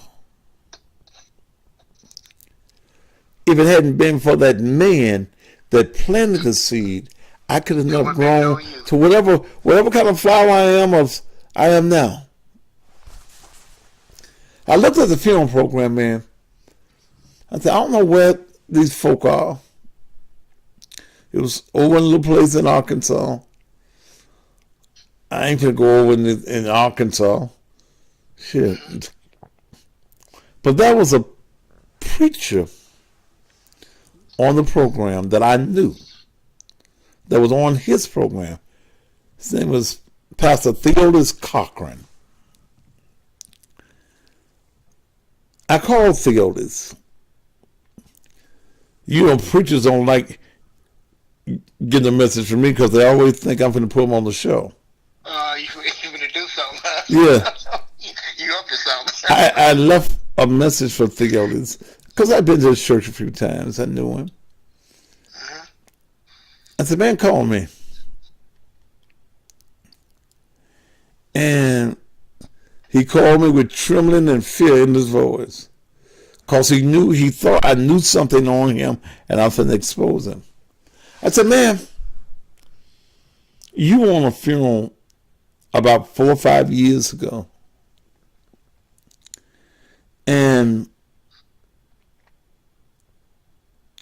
S1: if it hadn't been for that man that planted the seed, I could have not grown to whatever kind of flower I am now. I looked at the film program, man. I said, I don't know where these folk are. It was over in a little place in Arkansas. I ain't gonna go over in Arkansas. Shit. But there was a preacher on the program that I knew, that was on his program. His name was Pastor Theodis Cochran. I called Theodis. You know, preachers don't like getting a message from me because they always think I'm going to put them on the show.
S2: You going to do something?
S1: Yeah.
S2: You up to something?
S1: I left a message for Theodis because I've been to his church a few times. I knew him. I said, man, call me. And he called me with trembling and fear in his voice. Because he thought I knew something on him and I was going to expose him. I said, man, you were on a funeral about 4 or 5 years ago. And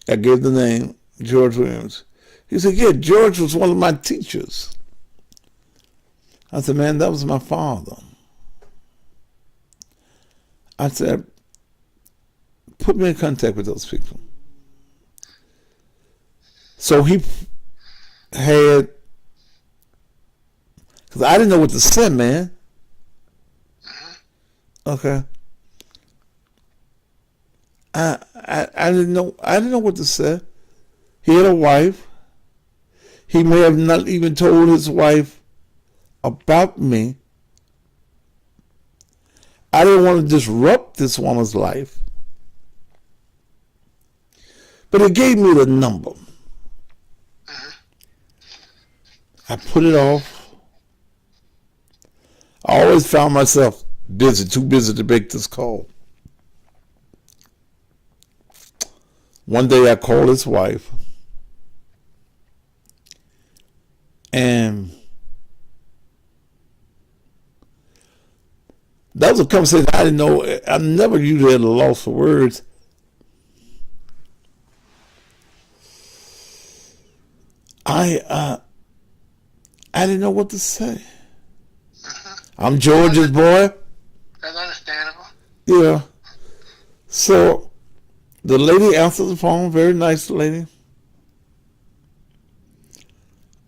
S1: I gave the name, George Williams. He said, yeah, George was one of my teachers. I said, man, that was my father. I said, put me in contact with those people. So he had, because I didn't know what to say, man. Okay. I didn't know what to say. He had a wife. He may have not even told his wife about me. I didn't want to disrupt this woman's life. But he gave me the number. I put it off. I always found myself busy, too busy to make this call. One day I called his wife. And that was a conversation I didn't know. I never usually had a loss for words. I didn't know what to say. I'm George's boy.
S2: That's understandable.
S1: Yeah. So the lady answered the phone, very nice lady.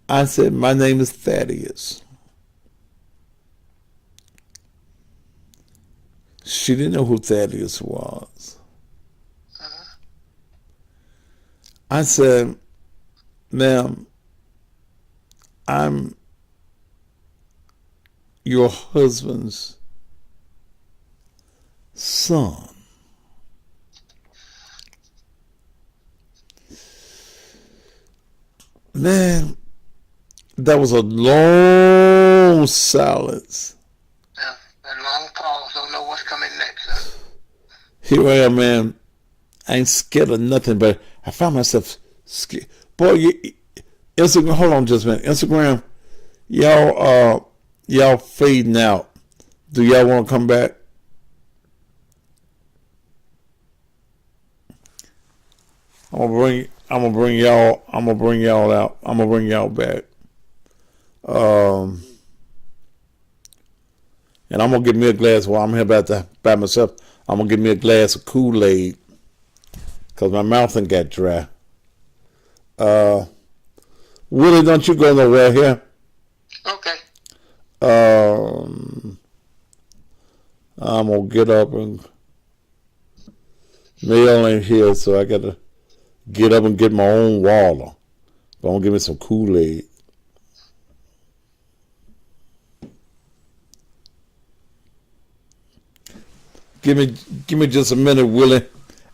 S1: I said, my name is Thaddeus. She didn't know who Thaddeus was. I said, ma'am, I'm your husband's son. Man, that was a long silence.
S2: Yeah, that long pause. Don't know what's coming next. Huh?
S1: Here I am, man. I ain't scared of nothing, but I found myself scared. Boy, Instagram, hold on just a minute. Instagram, y'all fading out. Do y'all want to come back? I'm gonna bring y'all out. I'm gonna bring y'all back. And I'm gonna get me a glass while I'm here by myself. I'm gonna get me a glass of Kool-Aid because my mouth ain't got dry. Willie, don't you go nowhere here.
S2: Okay.
S1: I'm gonna get up and Mail ain't here, so I gotta get up and get my own water. But I'm gonna give me some Kool-Aid. Give me just a minute, Willie,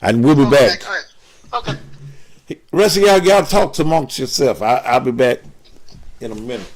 S1: and we'll be back.
S2: Okay.
S1: Rest of y'all talk amongst yourself. I'll be back in a minute.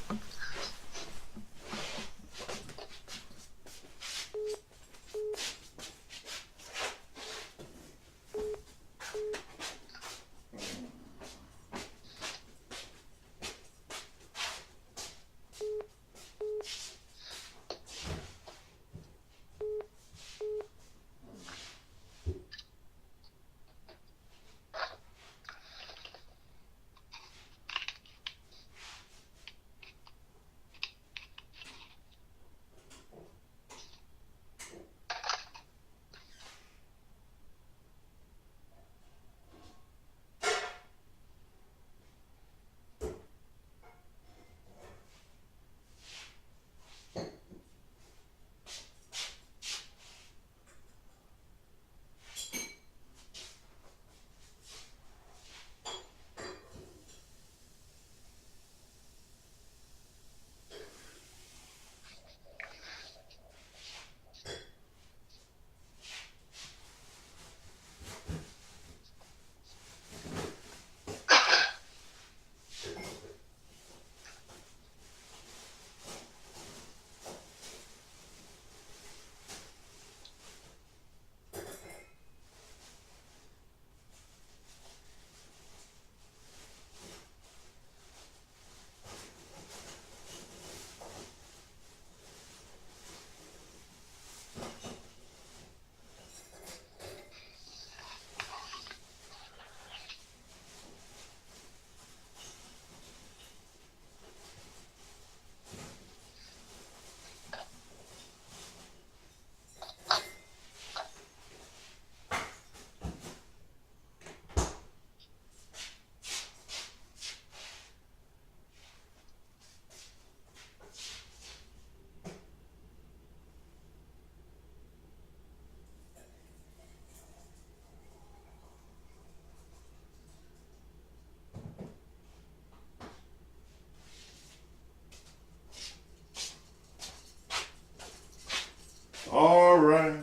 S1: All right.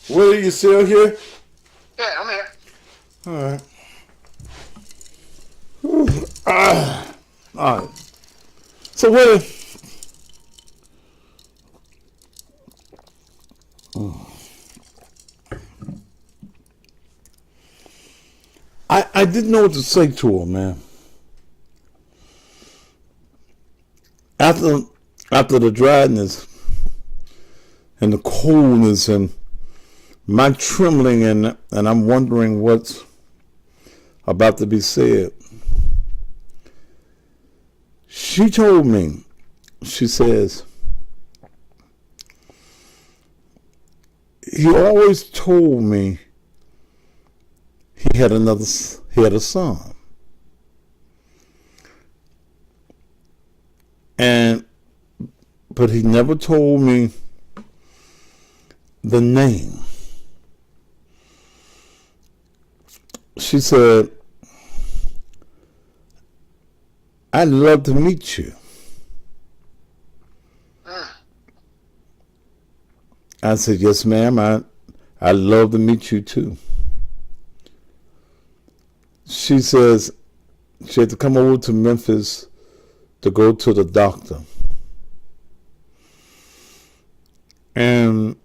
S1: Willie, you still here?
S2: Yeah, I'm here.
S1: All right. All right. So Willie, I didn't know what to say to her, man. After the dryness and the coldness and my trembling and I'm wondering what's about to be said. She told me, she says, he always told me he had a son. But he never told me the name. She said, I'd love to meet you.
S2: Mm.
S1: I said, yes, ma'am. I'd love to meet you too. She says she had to come over to Memphis to go to the doctor. And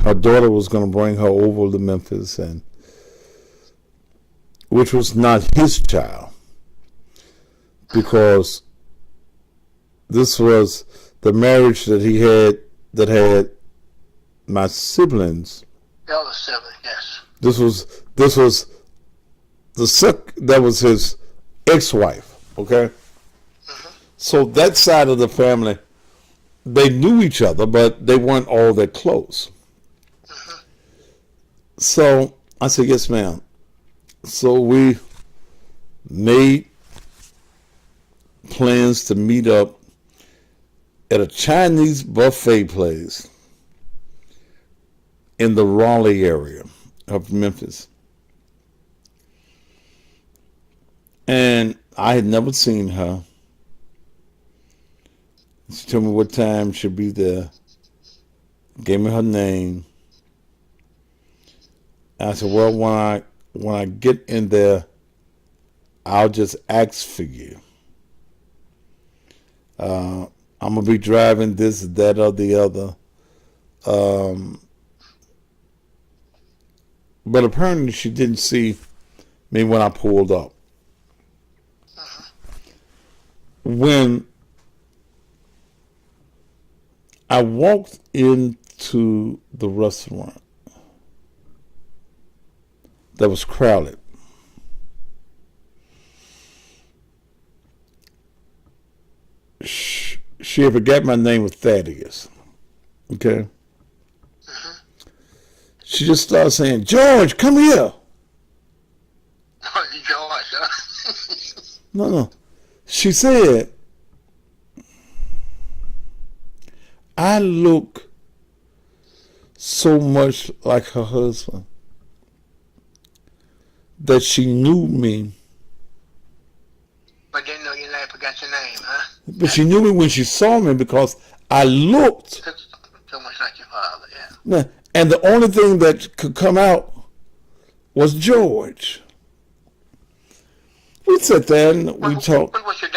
S1: her daughter was going to bring her over to Memphis, and which was not his child, because this was the marriage that he had that had my siblings.
S2: The other sibling, yes.
S1: This was that was his ex-wife. Okay, so that side of the family, they knew each other, but they weren't all that close. So I said, yes, ma'am. So we made plans to meet up at a Chinese buffet place in the Raleigh area of Memphis. And I had never seen her. She told me what time she'd be there, gave me her name. And I said, well, when I get in there, I'll just ask for you. I'm going to be driving this, that, or the other. But apparently she didn't see me when I pulled up. When I walked into the restaurant that was crowded, she had forgot my name was Thaddeus. Okay? She just started saying, George, come here.
S2: George, huh?
S1: No. She said, I look so much like her husband that she knew me.
S2: But didn't know your name, forgot your name, huh?
S1: But she knew me when she saw me because I looked.
S2: So much like your father, yeah.
S1: And the only thing that could come out was George. We sat there and we talked.
S2: What was your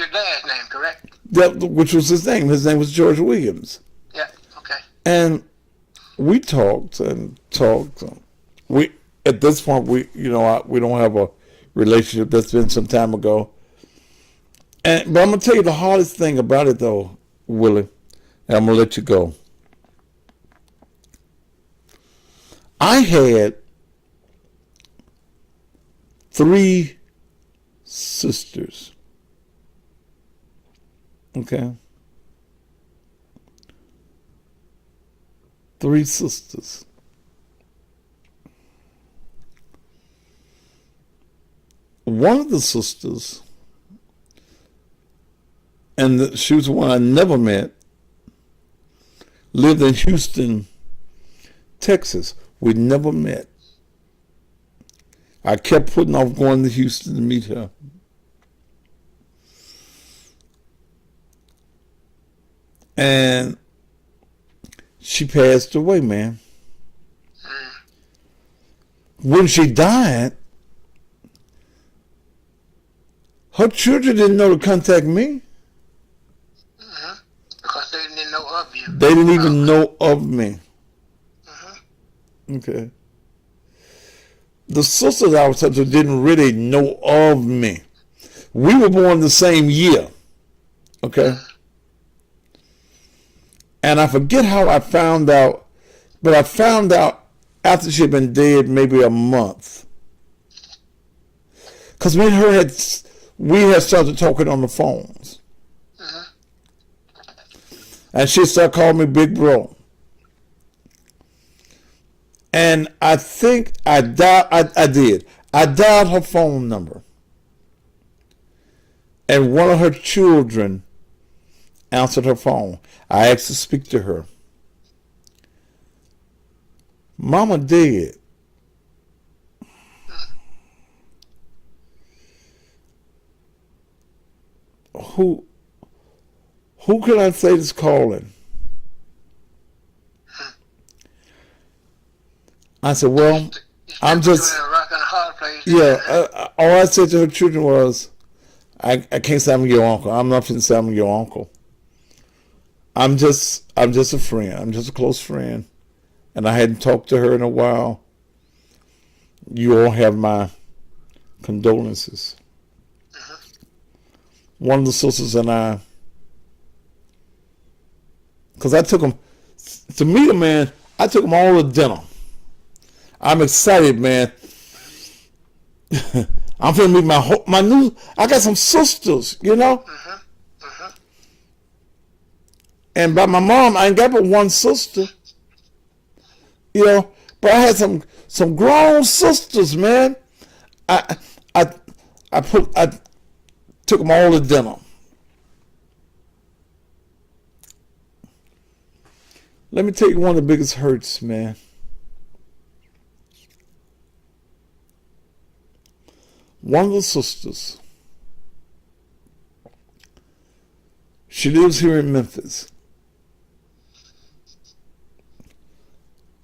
S2: dad's name, correct?
S1: Which was his name. His name was George Williams.
S2: Yeah, okay.
S1: And we talked and talked. At this point, we don't have a relationship. That's been some time ago. But I'm gonna tell you the hardest thing about it, though, Willie, and I'm gonna let you go. I had 3 sisters. Okay? 3 sisters. One of the sisters, and she was the one I never met, lived in Houston, Texas. We never met. I kept putting off going to Houston to meet her. And she passed away, man. When she died, her children didn't know to contact me.
S2: Because they didn't know of you.
S1: They didn't even know of me. Okay. The sisters I was talking to didn't really know of me. We were born the same year. Okay. And I forget how I found out, but I found out after she'd been dead maybe a month. Because me and her we had started talking on the phones. And she started calling me Big Bro. And I think I did. I dialed her phone number. And one of her children answered her phone. I asked to speak to her. Mama dead. who can I say is calling? I said, well, I'm just,
S2: a rock and a hard place.
S1: yeah, all I said to her children was, I can't say I'm your uncle. I'm not going to say I'm your uncle. I'm just a friend. I'm just a close friend. And I hadn't talked to her in a while. You all have my condolences. One of the sisters and I, because I took them, to meet them, man, I took them all to dinner. I'm excited, man. I'm going to meet my new, I got some sisters, you know? And by my mom, I ain't got but one sister, you know? But I had some grown sisters, man. I took them all to dinner. Let me tell you one of the biggest hurts, man. One of the sisters, she lives here in Memphis.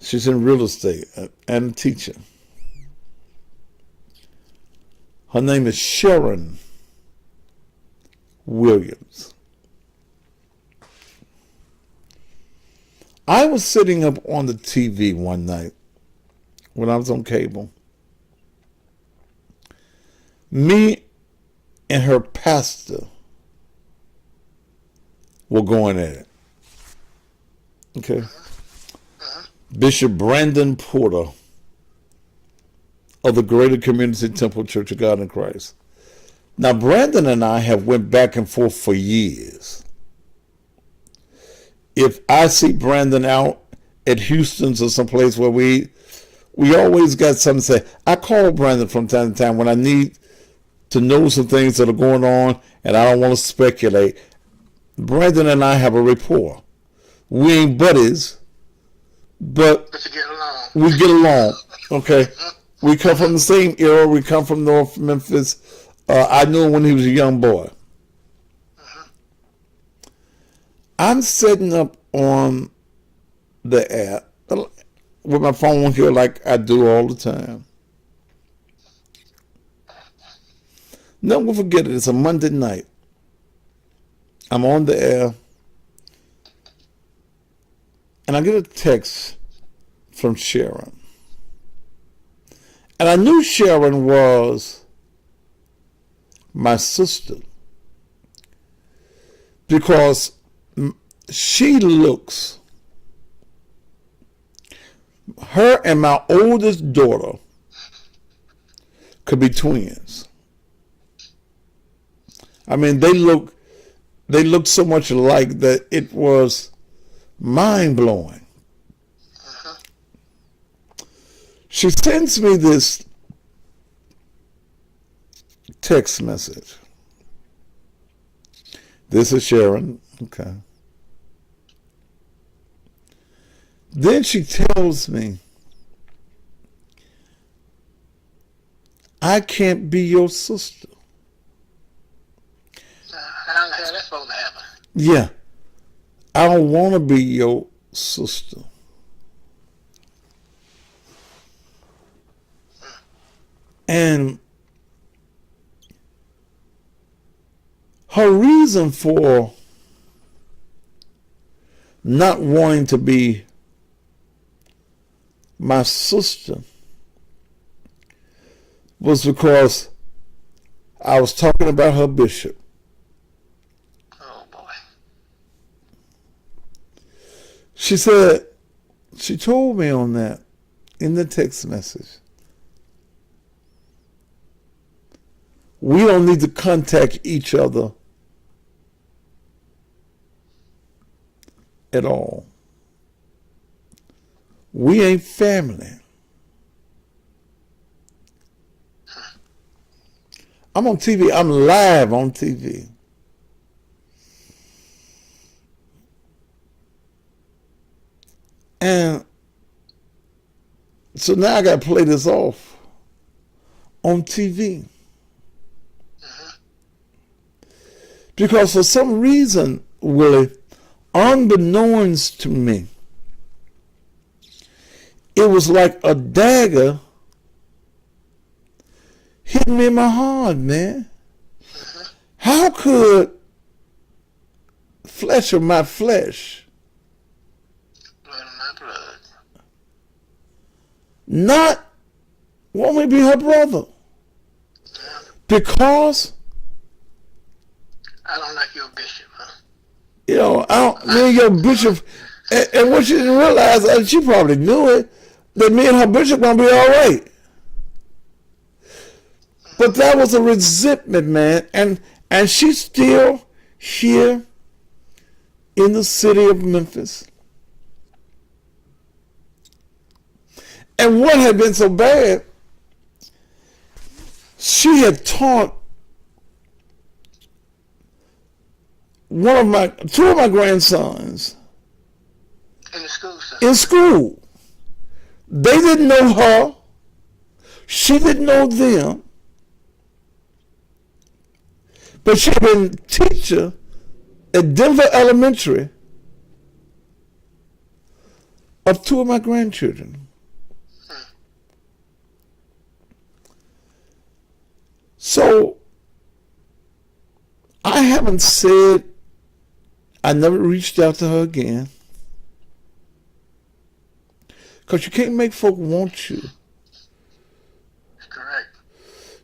S1: She's in real estate and a teacher. Her name is Sharon Williams. I was sitting up on the TV one night when I was on cable. Me and her pastor were going at it. Okay. Bishop Brandon Porter of the Greater Community Temple Church of God in Christ. Now, Brandon and I have went back and forth for years. If I see Brandon out at Houston's or someplace where we always got something to say. I call Brandon from time to time when I need to know some things that are going on and I don't want to speculate. Brandon and I have a rapport. We ain't buddies, but we get along. Okay, we come from the same era. We come from North Memphis. I knew him when he was a young boy. I'm setting up on the app with my phone here like I do all the time. Never forget it. It's a Monday night. I'm on the air. And I get a text from Sharon. And I knew Sharon was my sister because she looks, her and my oldest daughter could be twins. I mean, they look so much alike that it was mind-blowing. She sends me this text message. This is Sharon. Okay. Then she tells me, I can't be your sister.
S2: How that's supposed to happen?
S1: Yeah. I don't want to be your sister. And her reason for not wanting to be my sister was because I was talking about her bishop.
S2: Oh boy.
S1: She said, she told me on that in the text message, we don't need to contact each other at all. We ain't family. I'm on TV. I'm live on TV. And so now I got to play this off on TV. Because for some reason, Willie, unbeknownst to me, it was like a dagger hitting me in my heart, man. How could flesh of my flesh,
S2: Blood of my blood.
S1: not want me to be her brother? Because,
S2: I don't like your bishop, huh?
S1: you know, me and your bishop, and what she didn't realize, she probably knew it, that me and her bishop gonna be all right. But that was a resentment, man, and she's still here in the city of Memphis. And what had been so bad, she had taught two of my grandsons
S2: In the school, sir.
S1: in school. They didn't know her. She didn't know them. But she had been teacher at Denver Elementary of two of my grandchildren. So I haven't said, I never reached out to her again. Because you can't make folk want you.
S2: Correct.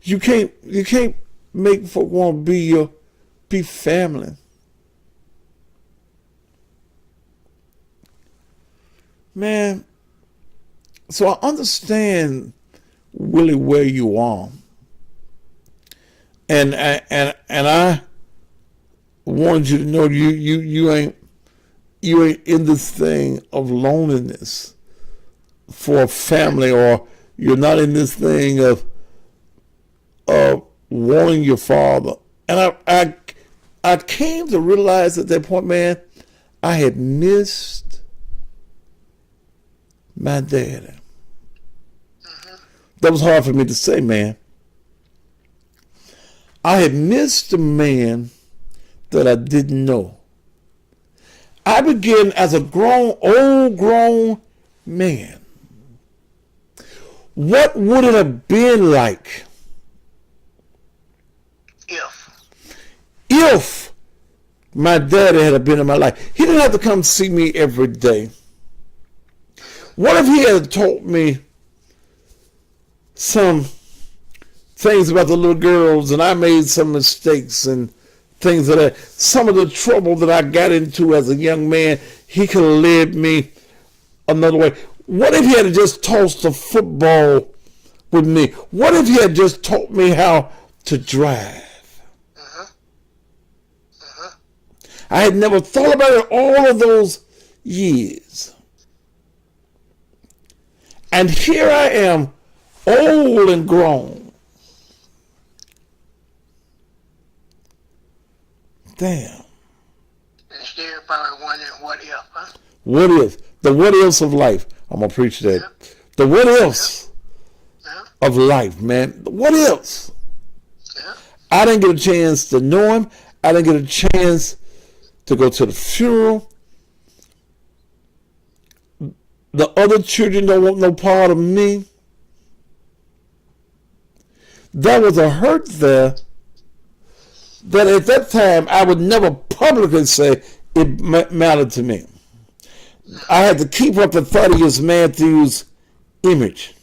S1: You can't make folk want to be family. Man, so I understand really where you are. And I wanted you to know you ain't in this thing of loneliness for a family, or you're not in this thing of wanting your father. And I came to realize at that point, man, I had missed my daddy. That was hard for me to say, man. I had missed a man that I didn't know. I began as a old grown man. What would it have been like if my daddy had been in my life? He didn't have to come see me every day. What if he had told me some things about the little girls, and I made some mistakes and things like that? Some of the trouble that I got into as a young man, he could have led me another way. What if he had just tossed a football with me? What if he had just taught me how to drive? I had never thought about it all of those years. And here I am, old and grown. Damn.
S2: And still probably wondering what if, huh?
S1: What if? The what ifs of life. I'm going to preach that.
S2: Yeah.
S1: The what ifs
S2: Yeah.
S1: of life, man. The what ifs.
S2: Yeah.
S1: I didn't get a chance to know him. I didn't get a chance to go to the funeral. The other children don't want no part of me. There was a hurt there that at that time I would never publicly say it mattered to me. I had to keep up the Thaddeus Matthews image.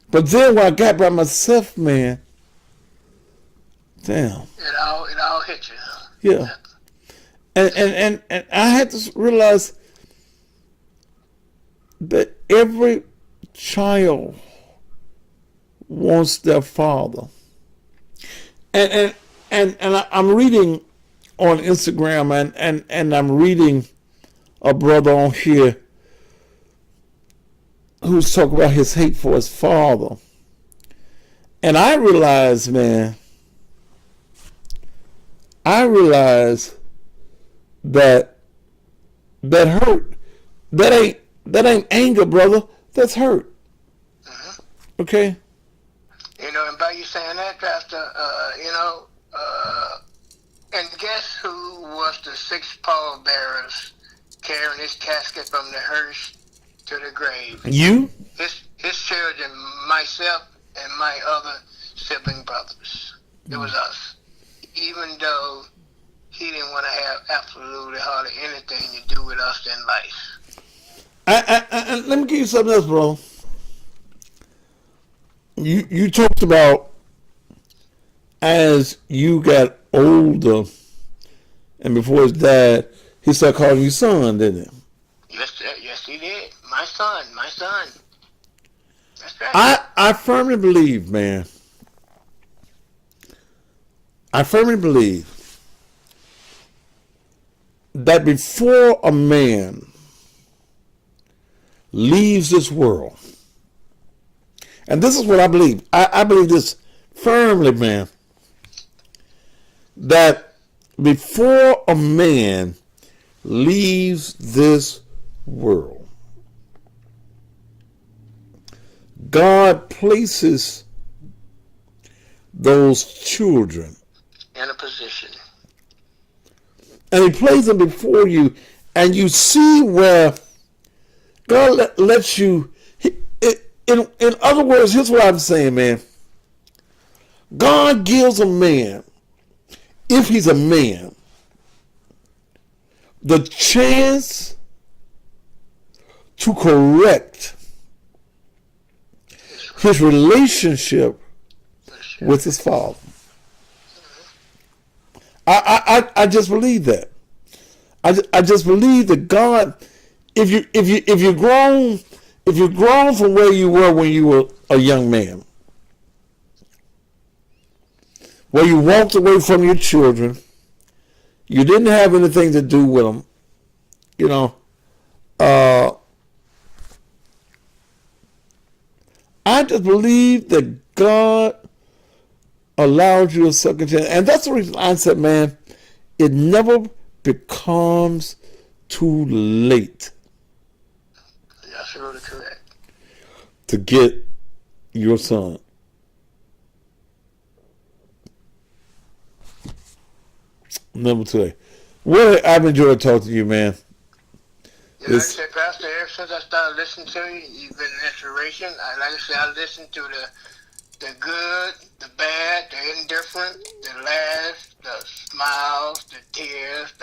S1: But then when I got by myself, man, damn.
S2: It all hit you, huh?
S1: Yeah. And I had to realize that every child wants their father. And I'm reading on Instagram and I'm reading a brother on here who's talking about his hate for his father. And I realized, man, that hurt. That ain't anger, brother. That's hurt. Okay?
S2: You know, and by you saying that, Pastor, and guess who was the 6 pallbearers carrying his casket from the hearse to the grave?
S1: You?
S2: His children, myself, and my other sibling brothers. It was us. Even though he didn't want to have absolutely hardly anything to do with us in life.
S1: Let me give you something else, bro. You talked about as you got older and before his dad, he started calling you son, didn't he?
S2: Yes, he did. My son. That's right.
S1: I firmly believe, man. I firmly believe that before a man leaves this world, and this is what I believe. I believe this firmly, man, that before a man leaves this world, God places those children
S2: in a position.
S1: And he plays them before you, and you see where God lets you. In other words, here's what I'm saying, man. God gives a man, if he's a man, the chance to correct his relationship with his father. I just believe that. I just believe that God, if you're grown from where you were when you were a young man, where you walked away from your children, you didn't have anything to do with them, you know. I just believe that God allowed you a second chance. And that's the reason I said, man, it never becomes too late.
S2: You're absolutely correct.
S1: To get your son. Number 2. Well, I've enjoyed talking to you, man.
S2: Like I said, Pastor, ever since I started listening to you, you've been an inspiration. Like I said, I listened to the good, the bad, the indifferent, the laughs, the smiles, the tears.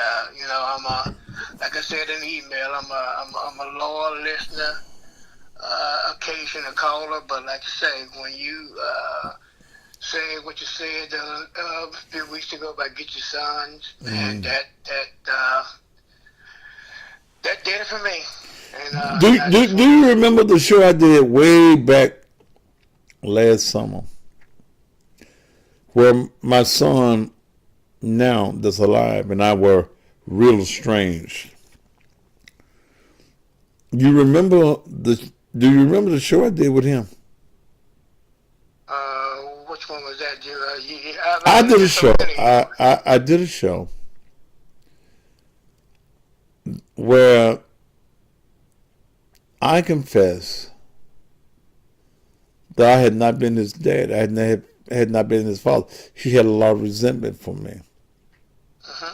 S2: Like I said in the email, I'm a loyal listener, occasional caller. But like I say, when you say what you said a few weeks ago about get your sons, and that did it for me. And,
S1: do you remember the show I did way back last summer, where my son now that's alive and I were real estranged? Do you remember the show I did with him?
S2: Which one was that?
S1: I did a show. I did a show where I confess that I had not been his dad. I had not been his father. He had a lot of resentment for me.
S2: Such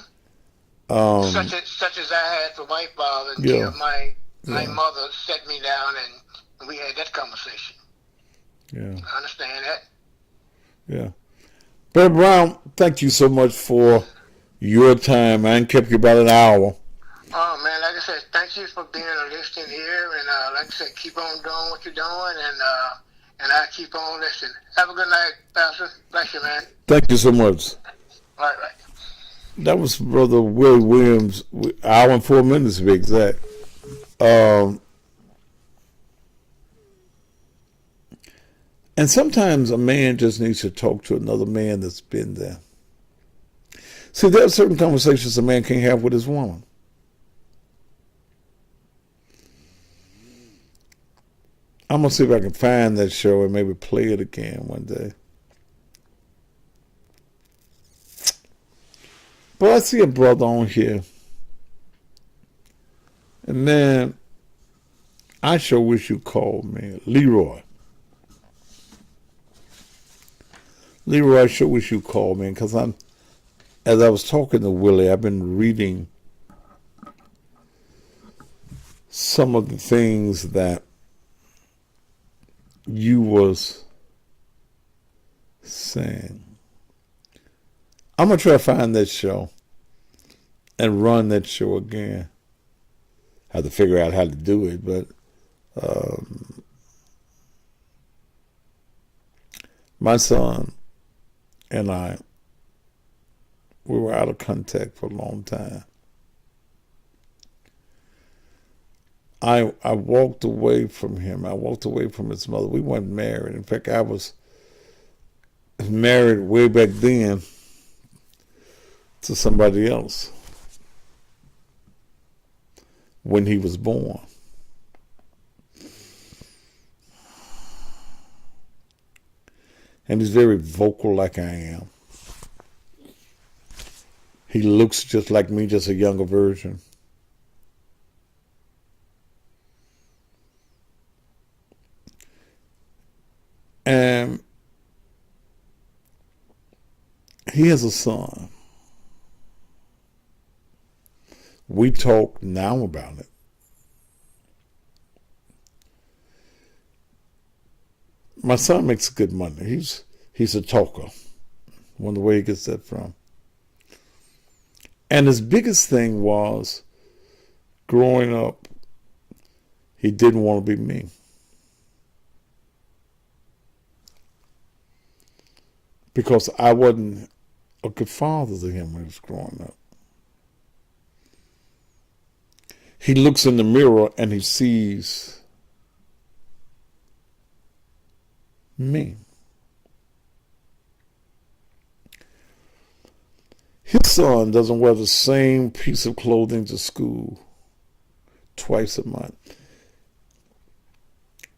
S2: as I had for my father until my mother set me down and we had that conversation.
S1: Yeah.
S2: I understand that.
S1: Yeah. Brother Brown, thank you so much for your time. I kept you about an hour.
S2: Oh man, like I said, thank you for being a listening ear, and like I said, keep on doing what you're doing, and I keep on listening. Have a good night, Pastor. Bless you, man.
S1: Thank you so much.
S2: All right.
S1: That was Brother Willie Williams, hour and 4 minutes to be exact. And sometimes a man just needs to talk to another man that's been there. See, there are certain conversations a man can't have with his woman. I'm going to see if I can find that show and maybe play it again one day. But I see a brother on here. And man, I sure wish you called me. Leroy. Leroy, I sure wish you called me because as I was talking to Willie, I've been reading some of the things that you was saying. I'm gonna try to find that show and run that show again. I have to figure out how to do it, but my son and we were out of contact for a long time. I walked away from him. I walked away from his mother. We weren't married. In fact, I was married way back then to somebody else when he was born. And he's very vocal like I am. He looks just like me, just a younger version. And he has a son. We talk now about it. My son makes good money. He's a talker. Wonder where he gets that from. And his biggest thing was, growing up, he didn't want to be me. Because I wasn't a good father to him when he was growing up. He looks in the mirror and he sees me. His son doesn't wear the same piece of clothing to school twice a month.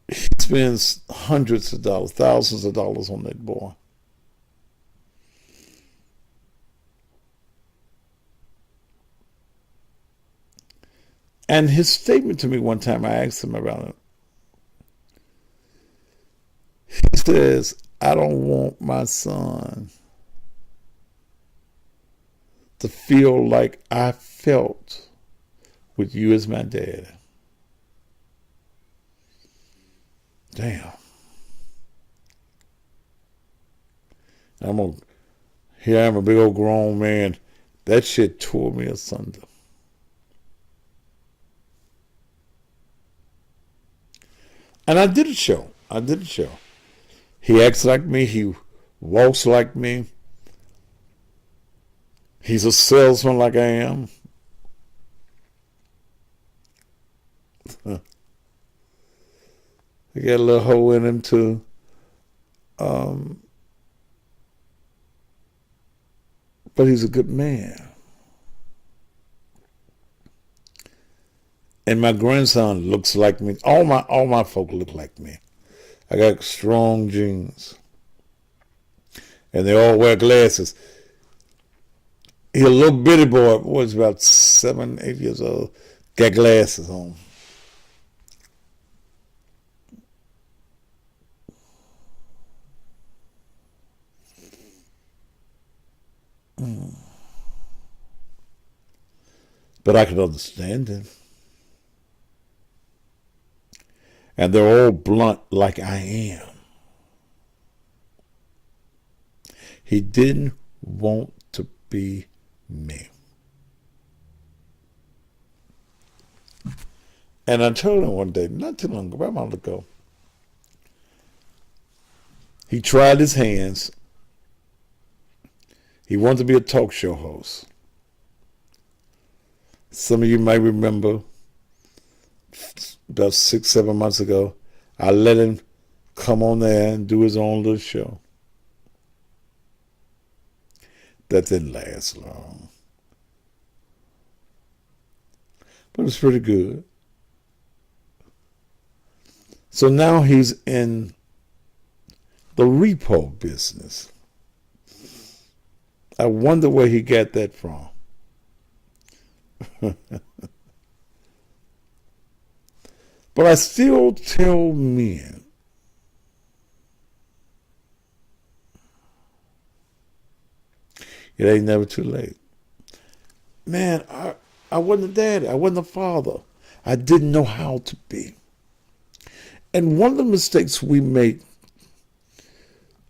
S1: He spends hundreds of dollars, thousands of dollars on that boy. And his statement to me one time, I asked him about it. He says, I don't want my son to feel like I felt with you as my dad. Damn. Here I am, a big old grown man. That shit tore me asunder. And I did a show. He acts like me. He walks like me. He's a salesman like I am. He got a little hole in him too. But he's a good man. And my grandson looks like me. All my folk look like me. I got strong genes. And they all wear glasses. He's a little bitty boy, was about 7, 8 years old, got glasses on. But I can understand him. And they're all blunt like I am. He didn't want to be me. And I told him one day, not too long ago, about a month ago, he tried his hands. He wanted to be a talk show host. Some of you might remember about 6, 7 months ago, I let him come on there and do his own little show. That didn't last long. But it was pretty good. So now he's in the repo business. I wonder where he got that from. But I still tell men, It ain't never too late. Man, I wasn't a daddy. I wasn't a father. I didn't know how to be. And one of the mistakes we make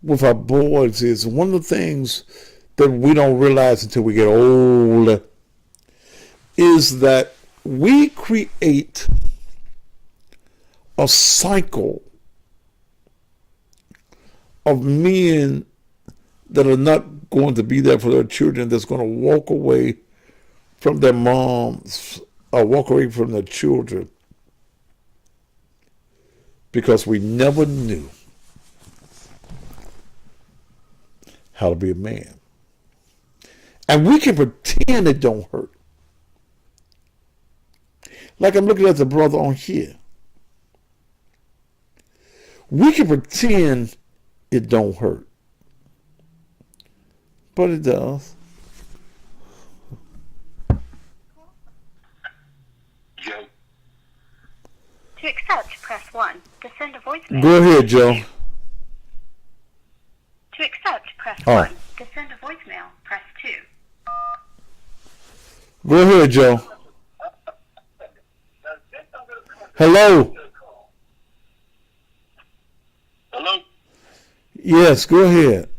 S1: with our boys is one of the things that we don't realize until we get older is that we create a cycle of men that are not going to be there for their children, that's going to walk away from their moms or walk away from their children because we never knew how to be a man. And we can pretend it don't hurt. Like I'm looking at the brother on here. We can pretend it don't hurt. But it does.
S3: Joe.
S4: To accept, press 1. To send a voicemail.
S1: Go ahead, Joe.
S4: To accept, press
S1: Oh.
S4: 1. To send a voicemail, press 2.
S1: Go ahead, Joe. Hello.
S3: Hello?
S1: Yes, go ahead.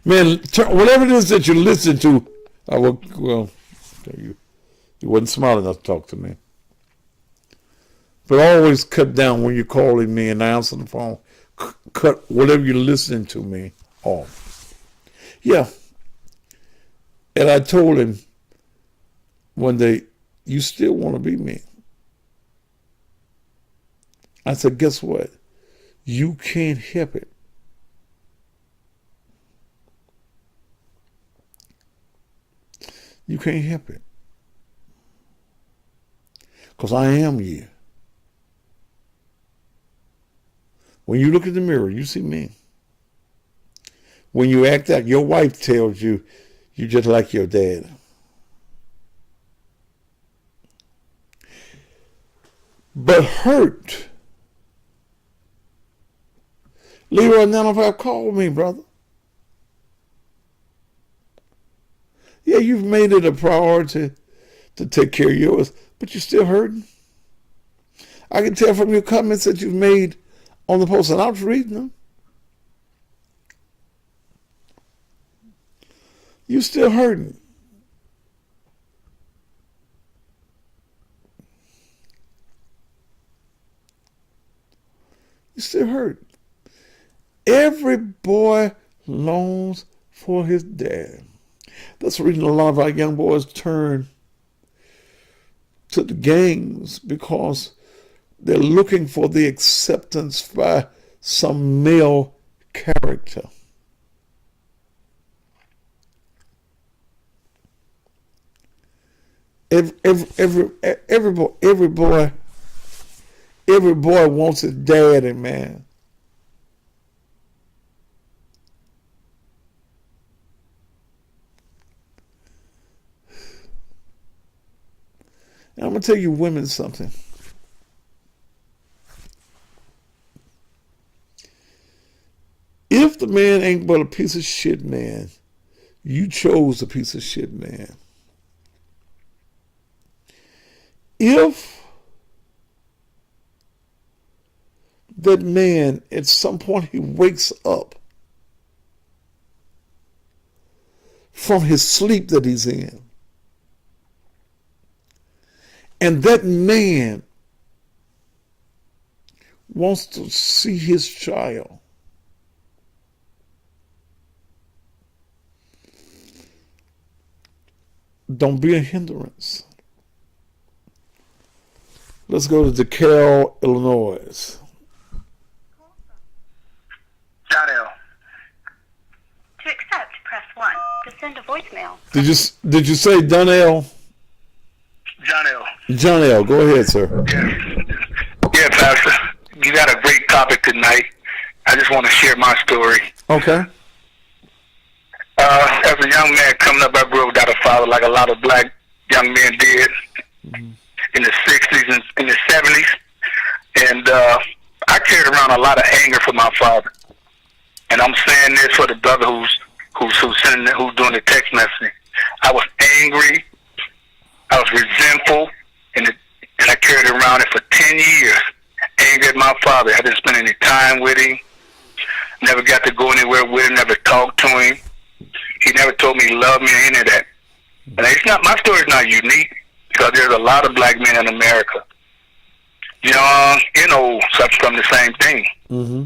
S1: Man, whatever it is that you listen to, I will, well, you wasn't smart enough to talk to me. But always cut down when you're calling me and I answer the phone. Cut whatever you're listening to me off. Yeah. And I told him one day, you still want to be me. I said, guess what? You can't help it. You can't help it. Because I am you. When you look in the mirror, you see me. When you act out, your wife tells you, you just like your dad. But hurt. Leroy 905, call me, brother. Yeah, you've made it a priority to take care of yours, but you're still hurting. I can tell from your comments that you've made on the post, and I was reading them. You're still hurting. You're still hurting. Every boy longs for his dad. That's the reason a lot of our young boys turn to the gangs, because they're looking for the acceptance by some male character. Every boy wants his daddy, man. And I'm going to tell you women something. If the man ain't but a piece of shit man, you chose a piece of shit man. If that man, at some point, he wakes up from his sleep that he's in, and that man wants to see his child, don't be a hindrance. Let's go to DeKalb, Illinois.
S3: John L.
S4: To accept, press 1. To send a voicemail.
S1: Did you say Donnell?
S3: John L.
S1: John L. Go ahead, sir.
S3: Yeah, Pastor. You got a great topic tonight. I just want to share my story.
S1: Okay.
S3: As a young man coming up, I grew up without a father, like a lot of black young men did in the 60s and in the 70s. And I carried around a lot of anger for my father. And I'm saying this for the brother who's who's doing the text messaging. I was angry. I was resentful, and I carried around it for 10 years. Angry at my father. I didn't spend any time with him. Never got to go anywhere with him. Never talked to him. He never told me he loved me or any of that. And it's not, my story's not unique, because there's a lot of black men in America. Suffering from the same thing.
S1: Mm-hmm.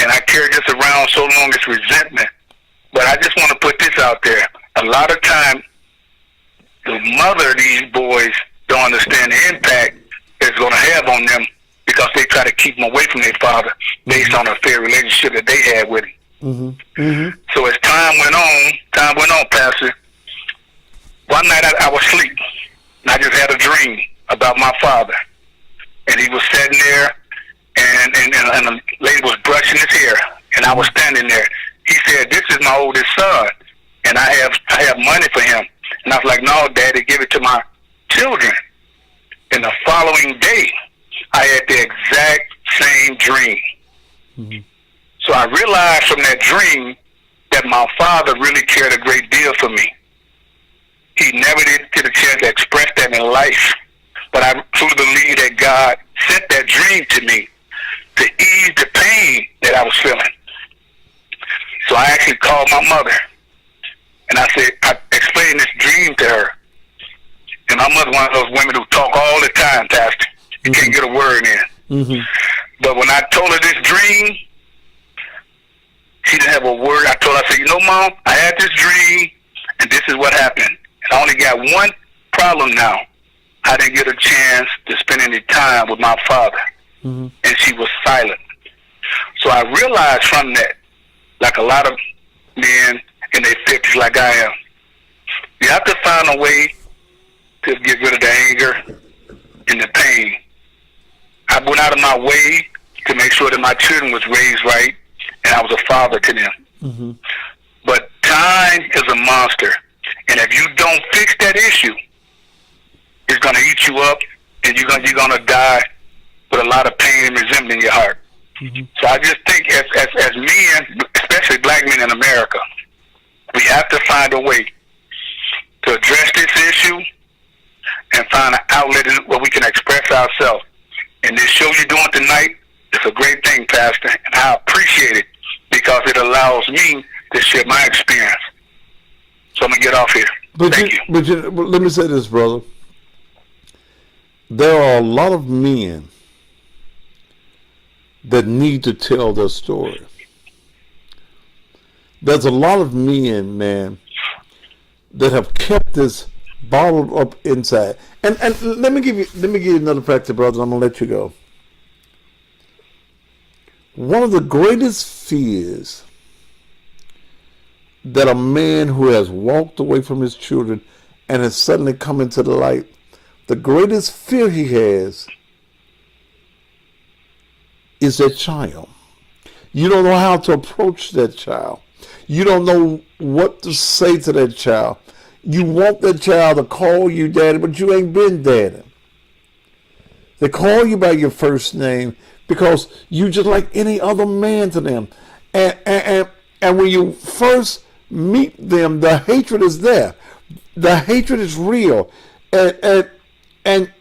S3: And I carried this around so long, this resentment. But I just want to put this out there. A lot of time, the mother of these boys don't understand the impact it's going to have on them, because they try to keep them away from their father based on a fair relationship that they had with him.
S1: Mm-hmm. Mm-hmm.
S3: So as time went on, Pastor, one night I was asleep, and I just had a dream about my father. And he was sitting there, and a lady was brushing his hair, and I was standing there. He said, "This is my oldest son, and I have money for him." And I was like, "No, Daddy, give it to my children." And the following day, I had the exact same dream.
S1: Mm-hmm.
S3: So I realized from that dream that my father really cared a great deal for me. He never did get a chance to express that in life. But I truly believe that God sent that dream to me to ease the pain that I was feeling. So I actually called my mother, and I explained this dream to her. And my mother's one of those women who talk all the time, Pastor. You can't get a word in.
S1: Mm-hmm.
S3: But when I told her this dream, she didn't have a word. I told her, I said, Mom, I had this dream, and this is what happened. And I only got one problem now. I didn't get a chance to spend any time with my father.
S1: Mm-hmm.
S3: And she was silent. So I realized from that, like a lot of men in their 50s like I am, you have to find a way to get rid of the anger and the pain. I went out of my way to make sure that my children was raised right, and I was a father to them.
S1: Mm-hmm.
S3: But time is a monster, and if you don't fix that issue, it's going to eat you up, and you're going to die with a lot of pain and resentment in your heart.
S1: Mm-hmm.
S3: So I just think as men, especially black men in America, we have to find a way to address this issue and find an outlet where we can express ourselves. And this show you're doing tonight is a great thing, Pastor, and I appreciate it because it allows me to share my experience. So I'm going to get off here. Thank you.
S1: But let me say this, brother. There are a lot of men that need to tell their story. There's a lot of men, man, that have kept this bottled up inside. And let me give you another factor, brother. I'm gonna let you go. One of the greatest fears that a man who has walked away from his children and has suddenly come into the light, the greatest fear he has is that child. You don't know how to approach that child. You don't know what to say to that child. You want that child to call you daddy, but you ain't been daddy. They call you by your first name because you just like any other man to them. And when you first meet them, the hatred is there. The hatred is real. And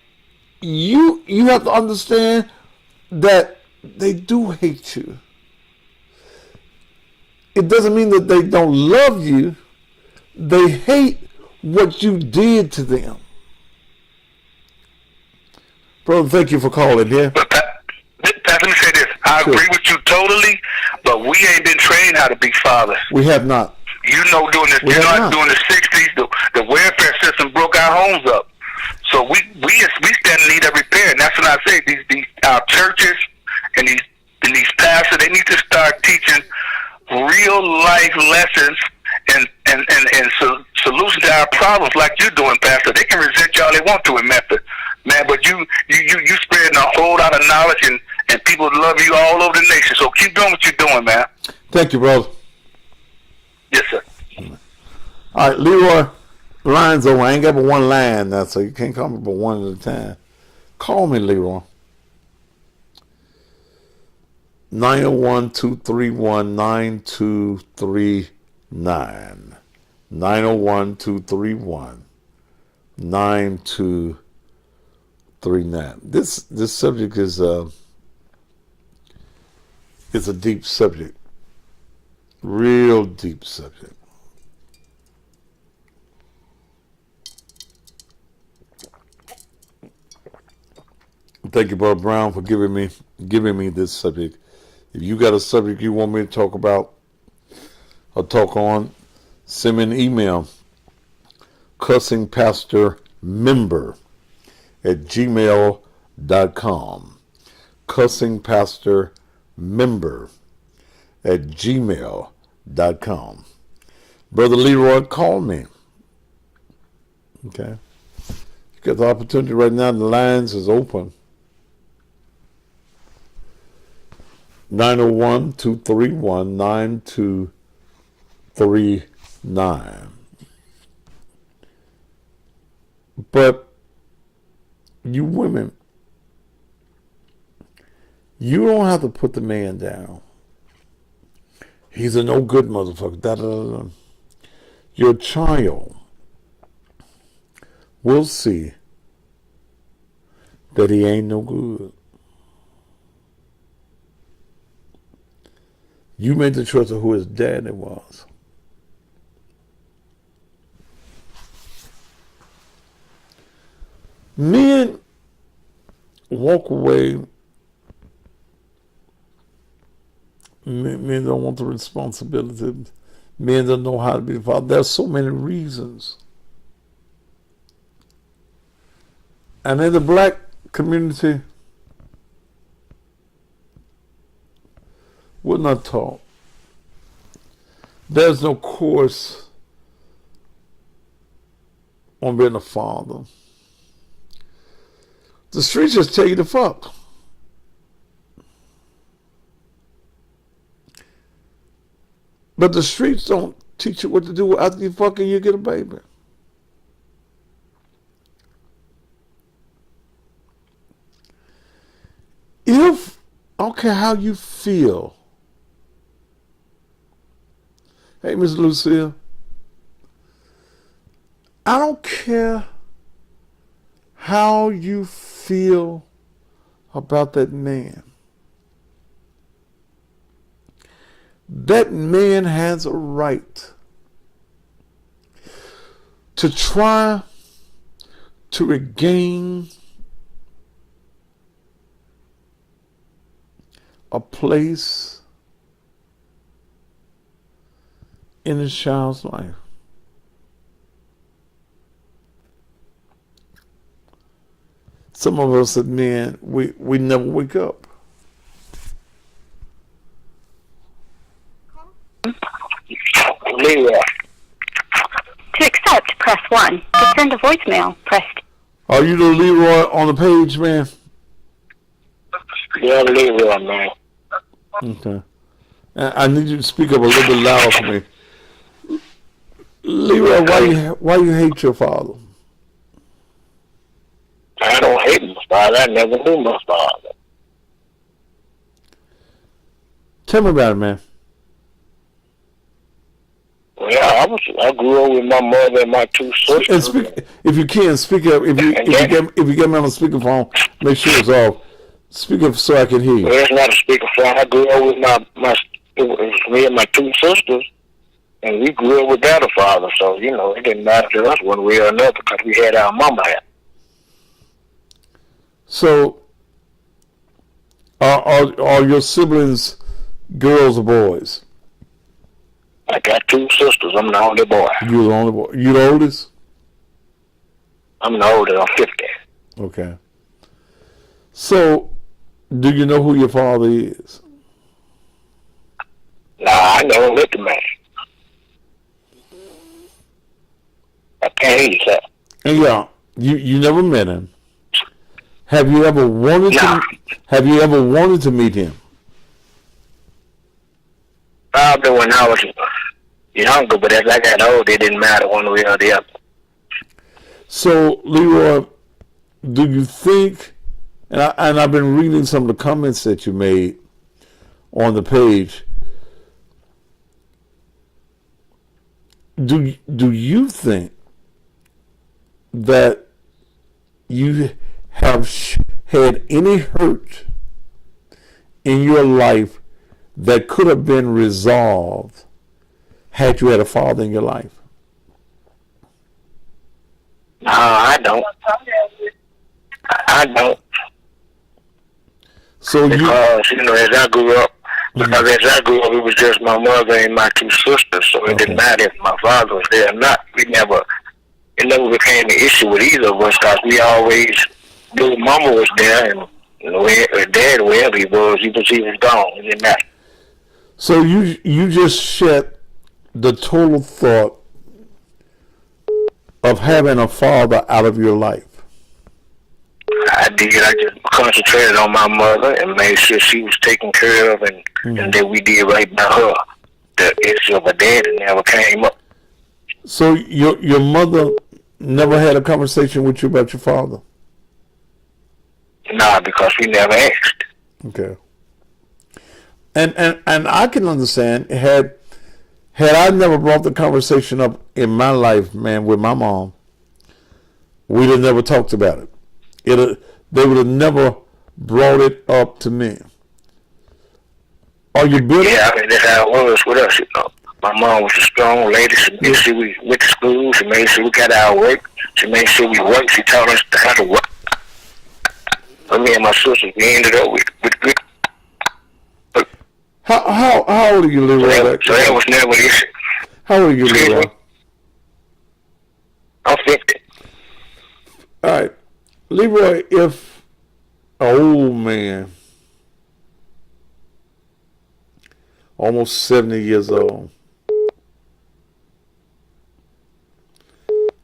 S1: you have to understand that they do hate you. It doesn't mean that they don't love you. They hate what you did to them. Brother, thank you for calling here.
S3: But let me say this. I agree with you totally, but we ain't been trained how to be fathers.
S1: We have not.
S3: During the 60s, the welfare system broke our homes up. So we stand in need of repair, and that's what I say. These our churches and these pastors, they need to start teaching real life lessons and solutions to our problems, like you're doing, Pastor. They can resent you all they want to in Memphis, man, but you spreading a whole lot of knowledge, and people love you all over the nation. So keep doing what you're doing, man.
S1: Thank you, brother.
S3: Yes, sir.
S1: All right, Leroy, line's over. I ain't got but one line now, so you can't call me but one at a time. Call me, Leroy. 901-231-9233. 901-231-9239. This subject is a deep subject, real deep subject. Thank you, Brother Brown, for giving me this subject. If you got a subject you want me to talk about or talk on, send me an email, cussingpastormember@gmail.com. cussingpastormember@gmail.com. Brother Leroy, call me. Okay. You got the opportunity right now. The lines is open. 901-231-9239. But you women, you don't have to put the man down. He's a no good motherfucker. Da, da, da, da. Your child will see that he ain't no good. You made the choice of who his daddy was. Men walk away. Men don't want the responsibility. Men don't know how to be the father. There's so many reasons. And in the black community, we're not taught. There's no course on being a father. The streets just tell you to fuck. But the streets don't teach you what to do after you fuck and you get a baby. If, I don't care how you feel. Hey, Miss Lucille, I don't care how you feel about that man. That man has a right to try to regain a place in his child's life. Some of us as men, we never wake up.
S2: Leroy.
S4: To accept, press 1. To send a voicemail, press 2.
S1: Are you the Leroy on the page, man?
S2: Yeah, Leroy, man.
S1: Okay. I need you to speak up a little bit louder for me. Leroy, why you hate your father?
S2: I don't hate my father. I never knew my father.
S1: Tell me about it, man.
S2: Yeah, I grew up with my mother and my two sisters.
S1: And speak, if you can, speak up. If you get me on a speakerphone, make sure it's off. Speak up so I can hear you.
S2: Well, it's not a speakerphone. I grew up with it was me and my two sisters, and we grew up without a father. So, you know, it didn't matter to us one way or another because we had our mama here.
S1: So, are your siblings girls or boys?
S2: I got two sisters. I'm the only boy.
S1: You're the only boy. You the oldest?
S2: I'm the oldest. I'm 50.
S1: Okay. So, do you know who your father is?
S2: Nah, I never met the man. I can't hear you, sir.
S1: And yeah, you never met him. Have you ever wanted to meet him?
S2: Probably when I was younger, but as I got older, it didn't matter one way or the other.
S1: So, Leroy, do you think, and I've been reading some of the comments that you made on the page, do you think that you have had any hurt in your life that could have been resolved had you had a father in your life?
S3: No, I don't. I don't.
S1: So
S3: because, as I grew up, it was just my mother and my two sisters, so it didn't matter if my father was there or not. It never became an issue with either of us because we always knew Mama was there and Dad, wherever he was gone. It didn't matter.
S1: So you just shed the total thought of having a father out of your life.
S3: I did. I just concentrated on my mother and made sure she was taken care of, and that we did right by her. The issue of a dad never came up.
S1: So your mother never had a conversation with you about your father?
S3: Nah, because we never asked.
S1: Okay. And I can understand had I never brought the conversation up in my life, man, with my mom, we'd have never talked about it. They would have never brought it up to me. Are you bitter?
S3: Yeah, that's how it was with us. My mom was a strong lady. She made sure we went to school. She made sure we got our work. She made sure we worked. She taught us how to work. But me and my sisters, we ended up with good.
S1: How old are you, Leroy?
S3: So that was never an issue.
S1: How old are you, Leroy?
S3: I'm 50.
S1: All right. Leroy, if an old man, almost 70 years old,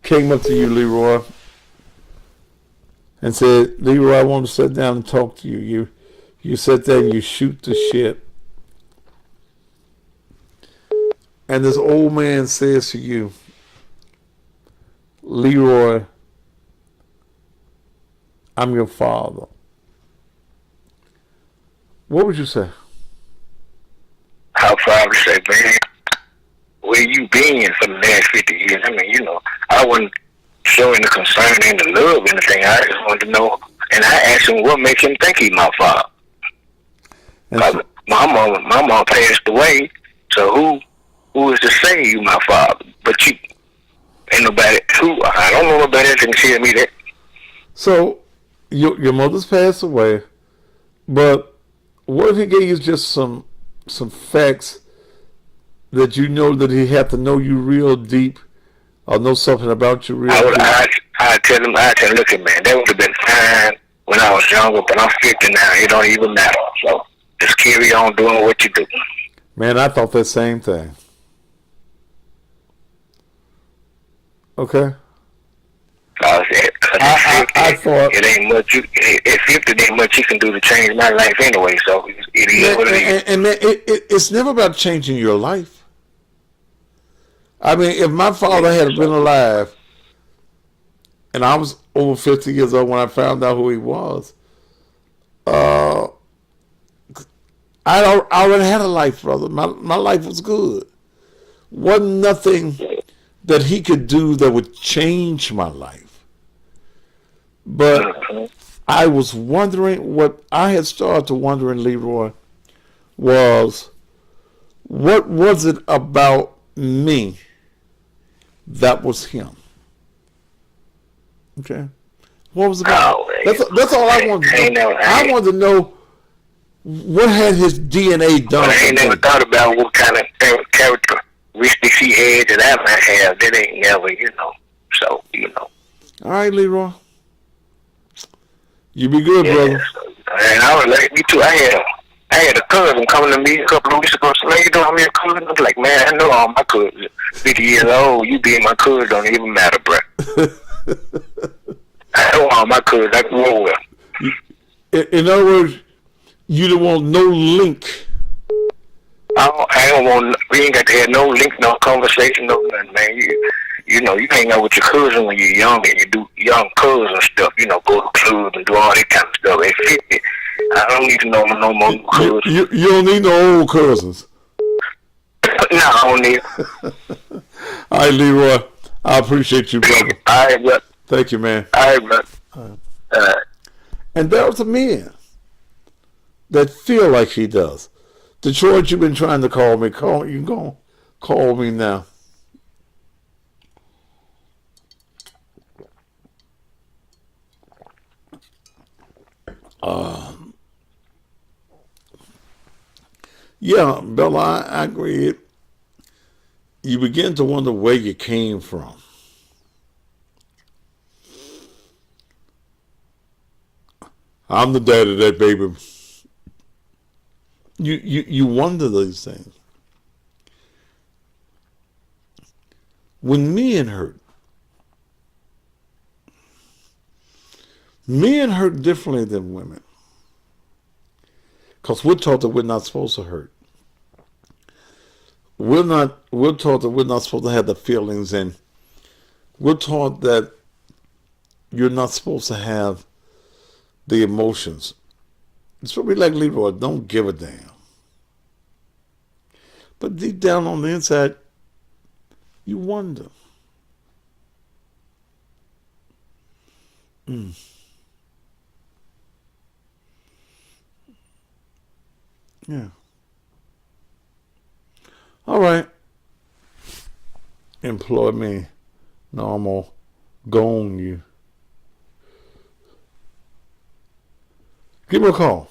S1: came up to you, Leroy, and said, Leroy, I want to sit down and talk to you. You sit there and you shoot the shit. And this old man says to you, Leroy, I'm your father. What would you say?
S3: I'll probably say, man, where you been for the last 50 years? I mean, I wasn't showing the concern and the love and anything. I just wanted to know. And I asked him, what makes him think he's my father? My mom passed away, so who is to say you my father? But you ain't nobody I don't know nobody else can tell me that.
S1: So your mother's passed away, but what if he gave you just some facts that you know that he had to know you real deep or know something about you real deep?
S3: I'd tell him, look at man, that would have been fine when I was younger, but I'm 50 now, it don't even matter. So just carry on doing what you do.
S1: Man, I thought that same thing. Okay.
S3: I thought it ain't much. At 50, there ain't much you can do to change my life anyway. So it is what it is.
S1: And man, it's never about changing your life. I mean, if my father had been alive, and I was over 50 years old when I found out who he was, I already had a life, brother. My life was good. Wasn't nothing that he could do that would change my life. But I was wondering, what I had started to wondering, Leroy, was what was it about me that was him? Okay. What was it about? That's all I wanted to know. I wanted to know what had his DNA done.
S3: I ain't never thought about what kind of characteristics he had that I might have. That ain't never, So,
S1: All right, Leroy. You be good, brother.
S3: And I was like, me too. I had a cousin coming to me a couple of weeks ago. So, man, you don't have me a cousin? I was like, man, I know all my cousins. 50 years old, you being my cousin don't even matter, bro. I know all my cousins. I grew up with.
S1: In other words, you don't want no link.
S3: I don't want. We ain't got to have no link, no conversation, no nothing, man. You hang out with your cousin when you're young and you do young cousin stuff. Go to clubs and do all that kind of stuff. At 50, I don't need to know no more cousins.
S1: You don't need no old cousins.
S3: No, I don't need.
S1: All right, Leroy. I appreciate you, brother.
S3: All right, brother.
S1: Thank you, man.
S3: All right, brother. All right.
S1: And there's a man that feel like he does. Detroit, you've been trying to call me. You can go call me now. Yeah, Bella, I agree. You begin to wonder where you came from. I'm the dad of that baby. You wonder these things. When men hurt differently than women. Because we're taught that we're not supposed to hurt. We're taught that we're not supposed to have the feelings, and we're taught that you're not supposed to have the emotions. It's probably like Leroy, don't give a damn. But deep down on the inside, you wonder. Yeah. All right. Employ me. No, I'm gonna go on you. Give me a call.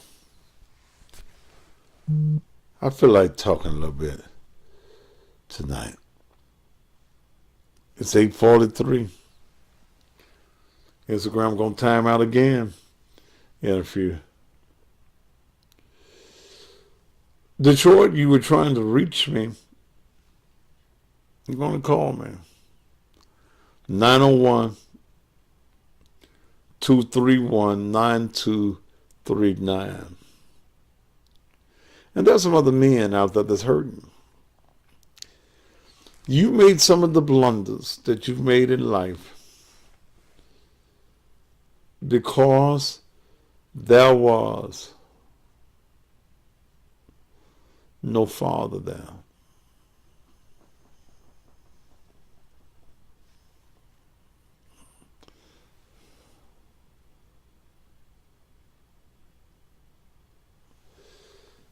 S1: I feel like talking a little bit tonight. It's 8:43. Instagram gonna time out again in a few. Detroit, you were trying to reach me. You're gonna call me. 901-231-9239. And there's some other men out there that's hurting. You made some of the blunders that you've made in life because there was no father there.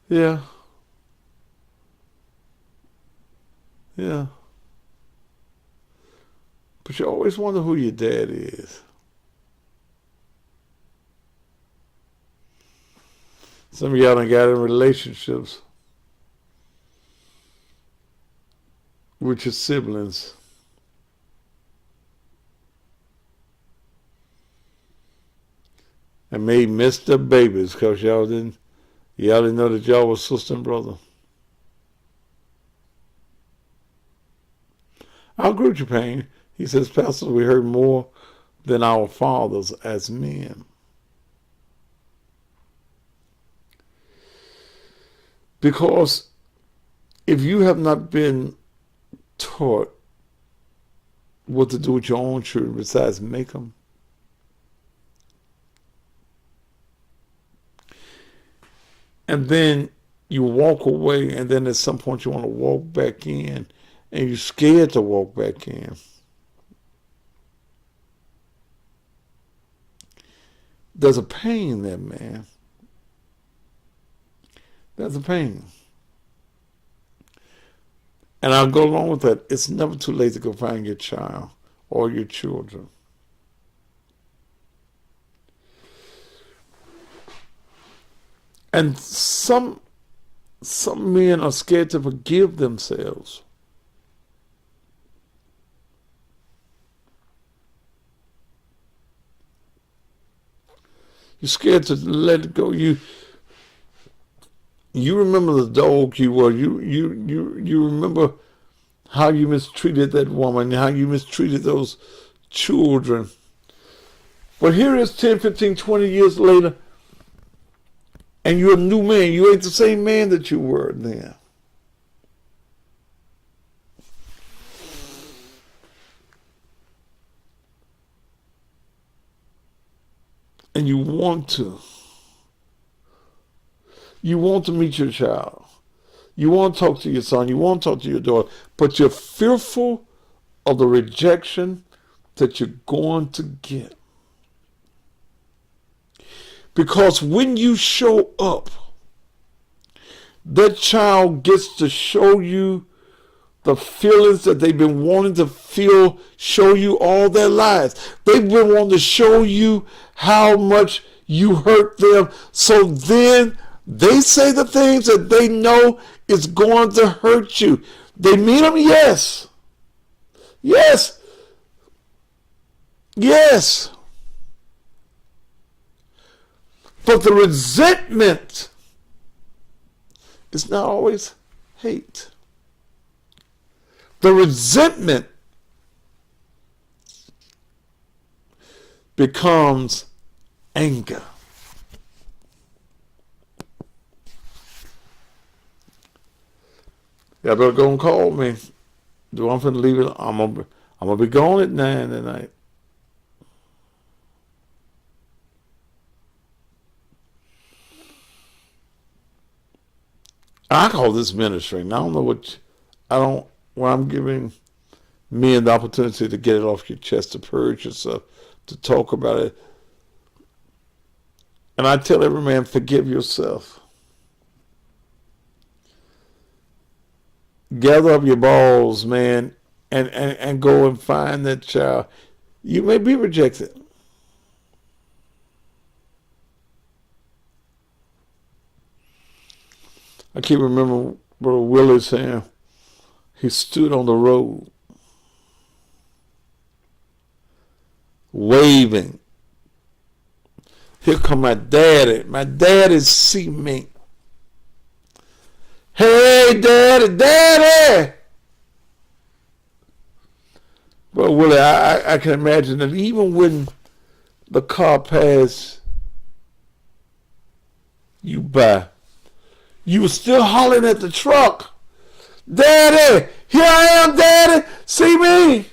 S1: Yeah. Yeah. But you always wonder who your dad is. Some of y'all done got in relationships with your siblings. And may miss the babies because y'all didn't know that y'all was sister and brother. I agree with you, Payne. He says, Pastor, we hurt more than our fathers as men. Because if you have not been taught what to do with your own children besides make them, and then you walk away, and then at some point you want to walk back in, and you're scared to walk back in. There's a pain there, man. There's a pain. And I'll go along with that. It's never too late to go find your child or your children. And some men are scared to forgive themselves. You're scared to let it go. You remember the dog you were. You remember how you mistreated that woman, how you mistreated those children. But here it is 10, 15, 20 years later, and you're a new man. You ain't the same man that you were then. And you want to meet your child. You want to talk to your son. You want to talk to your daughter. But you're fearful of the rejection that you're going to get. Because when you show up, that child gets to show you the feelings that they've been wanting to feel, show you all their lives. They've been wanting to show you how much you hurt them. So then they say the things that they know is going to hurt you. They mean them, yes. Yes. Yes. But the resentment is not always hate. The resentment becomes anger. Y'all better go and call me. Do I'm finna leave it? I'm gonna be gone at 9 tonight. I call this ministering. I don't know when I'm giving men the opportunity to get it off your chest, to purge yourself, to talk about it. And I tell every man, forgive yourself. Gather up your balls, man, and go and find that child. You may be rejected. I keep remembering Brother Willie saying he stood on the road waving. Here come my daddy. My daddy see me. Hey, daddy, daddy! Brother Willie, I can imagine that even when the car passed you by, you were still hollering at the truck. Daddy, here I am, daddy, see me.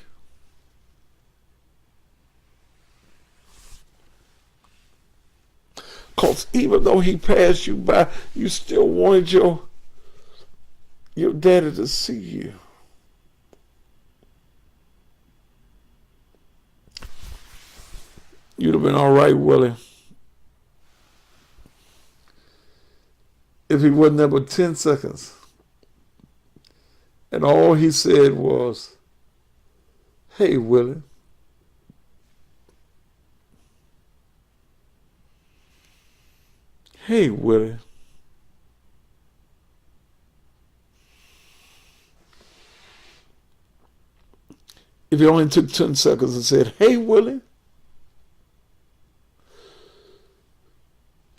S1: Because even though he passed you by, you still wanted your daddy to see you. You'd have been all right, Willie, if he wasn't there but 10 seconds. And all he said was, hey, Willie. Hey, Willie. If he only took 10 seconds and said, hey, Willie,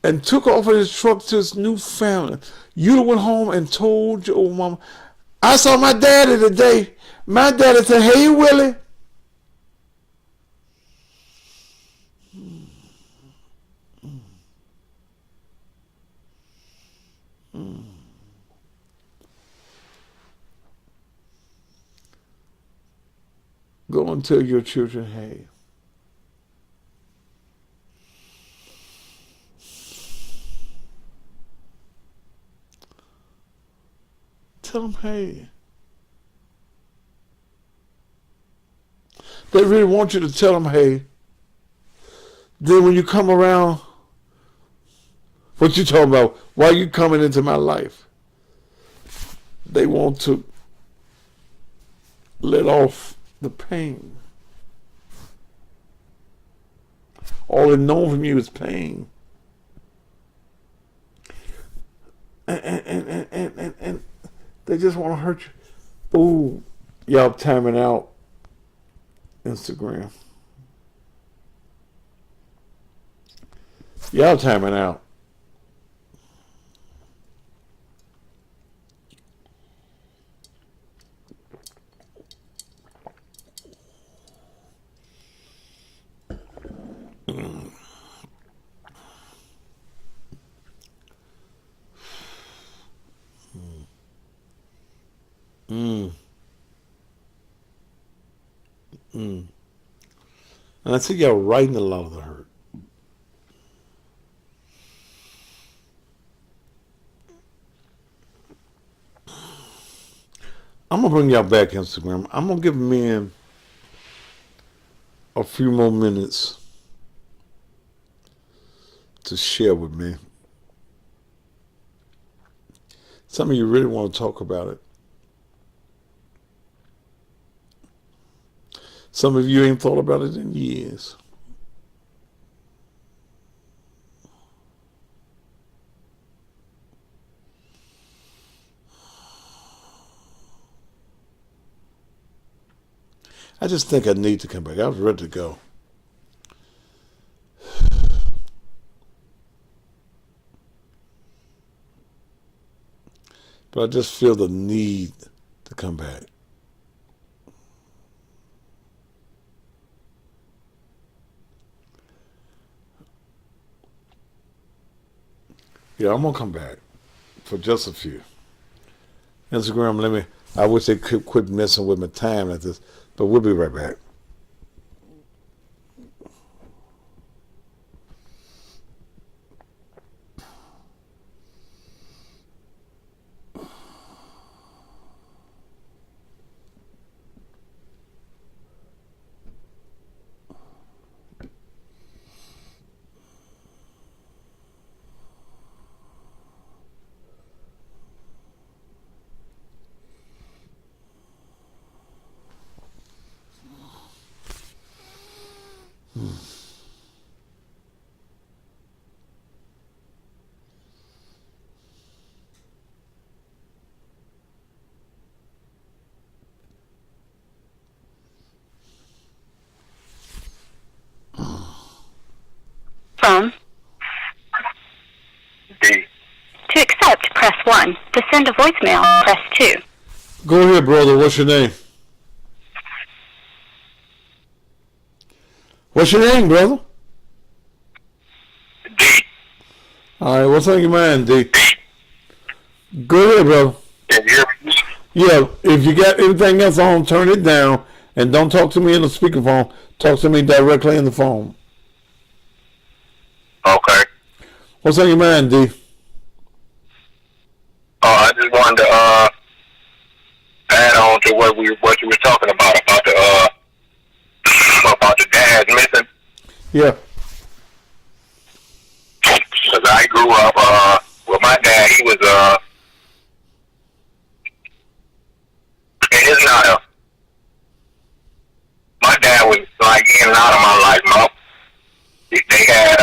S1: and took off in his truck to his new family, you'd have went home and told your old mama, I saw my daddy today. My daddy said, hey, Willie. Go and tell your children, hey. Tell them, hey. They really want you to tell them, hey. Then when you come around, what you talking about? Why you coming into my life? They want to let off the pain. All they know from you is pain. And they just want to hurt you. Ooh, y'all timing out Instagram. Y'all timing out. And I think y'all writing a lot of the hurt. I'm going to bring y'all back Instagram. I'm going to give men a few more minutes to share with me. Some of you really want to talk about it. Some of you ain't thought about it in years. I just think I need to come back. I was ready to go. But I just feel the need to come back. Yeah, I'm going to come back for just a few. Instagram, I wish they could quit messing with my time at this, but we'll be right back.
S4: Phone.
S3: D.
S4: To accept, press 1. To send a voicemail, press 2.
S1: Go ahead, brother. What's your name? What's your name, brother?
S3: D.
S1: All right, what's on your mind, D? Go ahead, brother.
S3: Can you hear me?
S1: Yeah, if you got anything else on, turn it down, and don't talk to me in the speakerphone. Talk to me directly in the phone.
S3: Okay.
S1: What's on your mind, D?
S3: I just wanted to add on to what you were talking about the dad missing.
S1: Yeah.
S3: Because I grew up with my dad. He was and it's not my dad was like in and out of my life. They had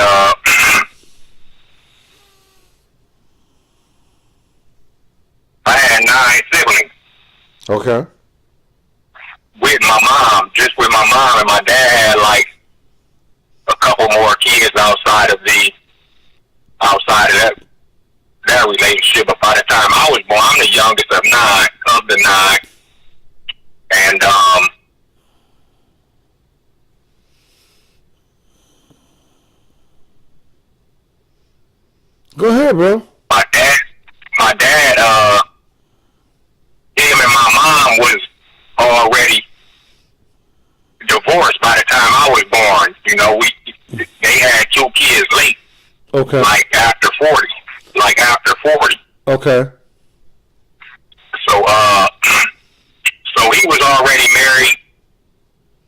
S3: I had 9 siblings.
S1: Okay.
S3: With my mom, just with my mom, and my dad had like a couple more kids outside of that relationship. But by the time I was born, I'm the youngest of the 9, and
S1: Go ahead, bro.
S3: my dad, him and my mom was already divorced by the time I was born. You know, they had 2 kids late.
S1: Okay.
S3: Like after 40.
S1: Okay.
S3: So he was already married,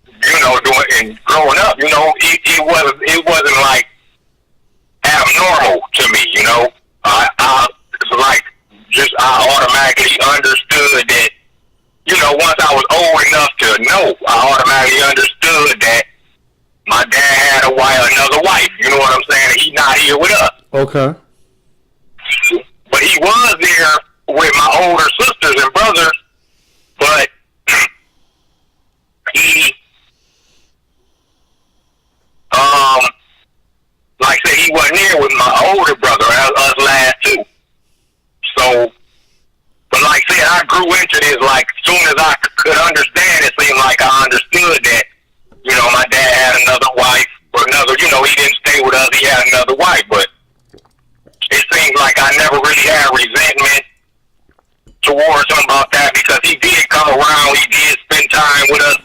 S3: you know, and growing up, you know, it wasn't like abnormal to me, you know. I automatically understood that, you know, once I was old enough to know, I automatically understood that my dad had another wife, you know what I'm saying? He's not here with us.
S1: Okay.
S3: But he was there with my older sisters and brothers, but he, like I said, he wasn't here with my older brother, us last 2. So, but like I said, I grew into this, like, as soon as I could understand, it seemed like I understood that, you know, my dad had another wife, or you know, he didn't stay with us, he had another wife, but it seems like I never really had resentment towards him about that, because he did come around, he did spend time with us,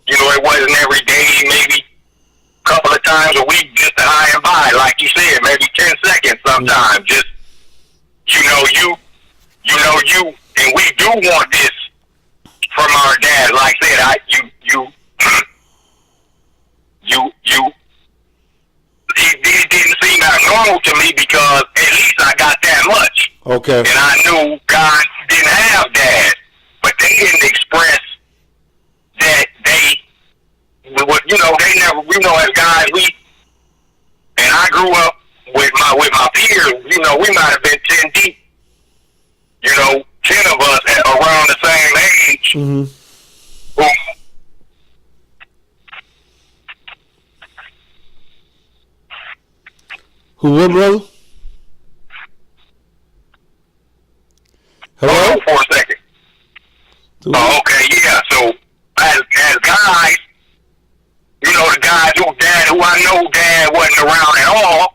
S3: you know, it wasn't every day, maybe a couple of times a week, just to high and by, like you said, maybe 10 seconds sometimes, just, and we do want this from our dad. Like I said, it didn't seem that normal to me because at least I got that much.
S1: Okay.
S3: And I knew God didn't have dads, but they didn't express that they never, as guys, and I grew up with my peers, we might have been 10 deep, 10 of us around the same age.
S1: Mm-hmm. Who what, brother? Hello?
S3: Hold on for a second. Oh, okay, yeah. So as guys, the guys who I know dad wasn't around at all,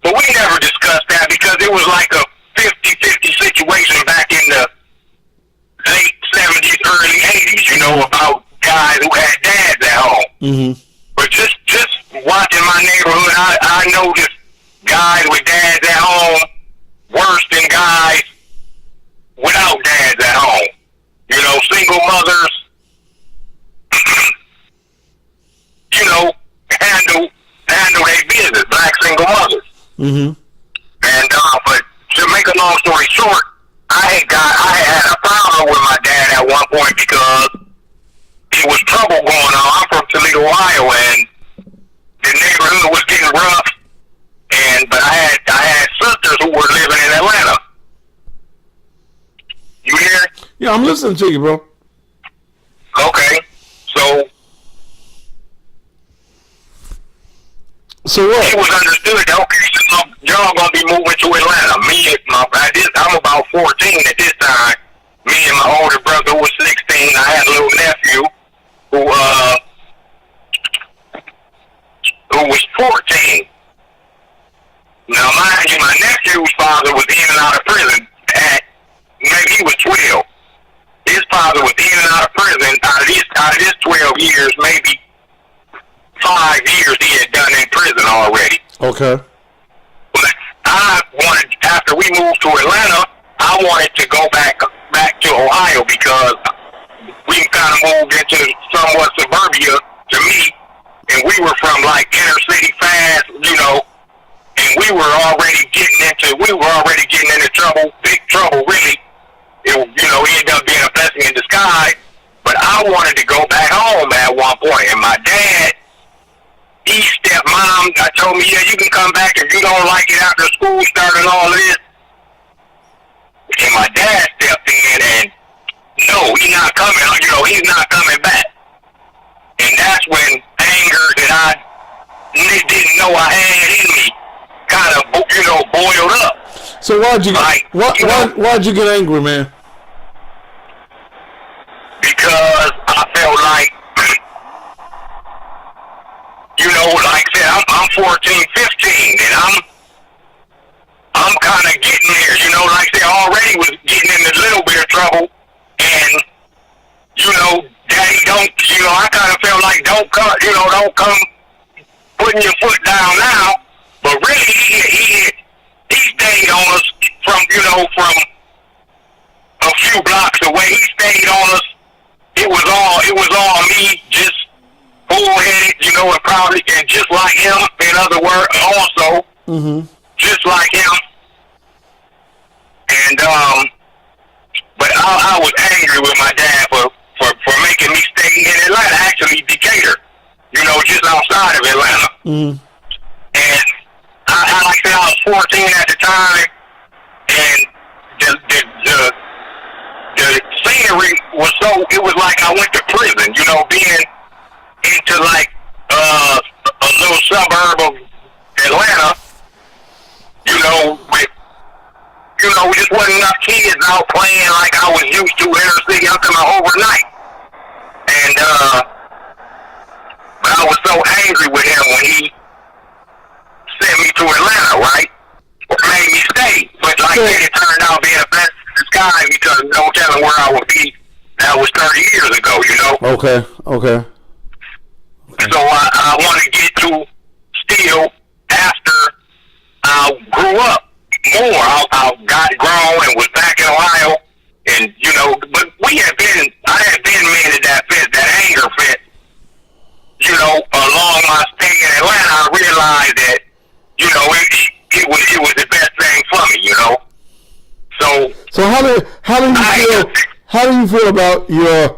S3: but we never discussed that because it was like a 50-50 situation back in the late 70s, early 80s, about guys who had dads at home.
S1: Mm-hmm.
S3: But just watching my neighborhood, I noticed guys with dads at home worse than guys without dads at home. Single mothers, handle their business, black single mothers.
S1: Mm-hmm.
S3: And but to make a long story short, I had a problem with my dad at one point because there was trouble going on. I'm from Toledo, Ohio, and the neighborhood was getting rough. But I had sisters who were living in Atlanta. You hear?
S1: Yeah, I'm listening to you, bro.
S3: Okay, so
S1: what?
S3: it was understood that, okay, so y'all gonna be moving to Atlanta. I'm about 14 at this time. Me and my older brother was 16. I had a little nephew who was 14. Now, mind you, my nephew's father was in and out of prison maybe he was 12. His father was in and out of prison. Out of his 12 years, maybe 5 years he had done in prison already.
S1: Okay.
S3: But after we moved to Atlanta, I wanted to go back to Ohio because we kind of moved into somewhat suburbia to me, and we were from like inner city fast, and we were already getting into trouble, big trouble, really. It ended up being a blessing in disguise. But I wanted to go back home at one point, and my dad, stepmom, told me, yeah, you can come back if you don't like it after school started all of this. And my dad stepped in and, no, he's not coming. He's not coming back. And that's when anger that I didn't know I had in me kind of, boiled up.
S1: So why'd you get angry, man?
S3: Because I felt like, like I said, I'm 14, 15, and I'm kind of getting there. Like I said, I already was getting in a little bit of trouble, and Daddy I kind of felt like don't come putting your foot down now. But really, he stayed on us from a few blocks away. He stayed on us. It was all me, just bullheaded, and probably, and just like him. In other words, also, just like him. And but I was angry with my dad for making me stay in Atlanta, actually Decatur, just outside of Atlanta.
S1: Mm-hmm.
S3: And like I said, I was 14 at the time, and the scenery was it was like I went to prison, being into like a little suburb of Atlanta, with, just wasn't enough kids out playing like I was used to inner city until overnight. And, but I was so angry with him when he sent me to Atlanta, right? Or made me stay. But like I said, it turned out being a blessing in disguise because no telling where I would be. That was 30 years ago,
S1: Okay.
S3: So I want to get to still after I grew up more. I got grown and was back in Ohio, and but I had been mended that anger fit, a long
S1: So how do you feel about your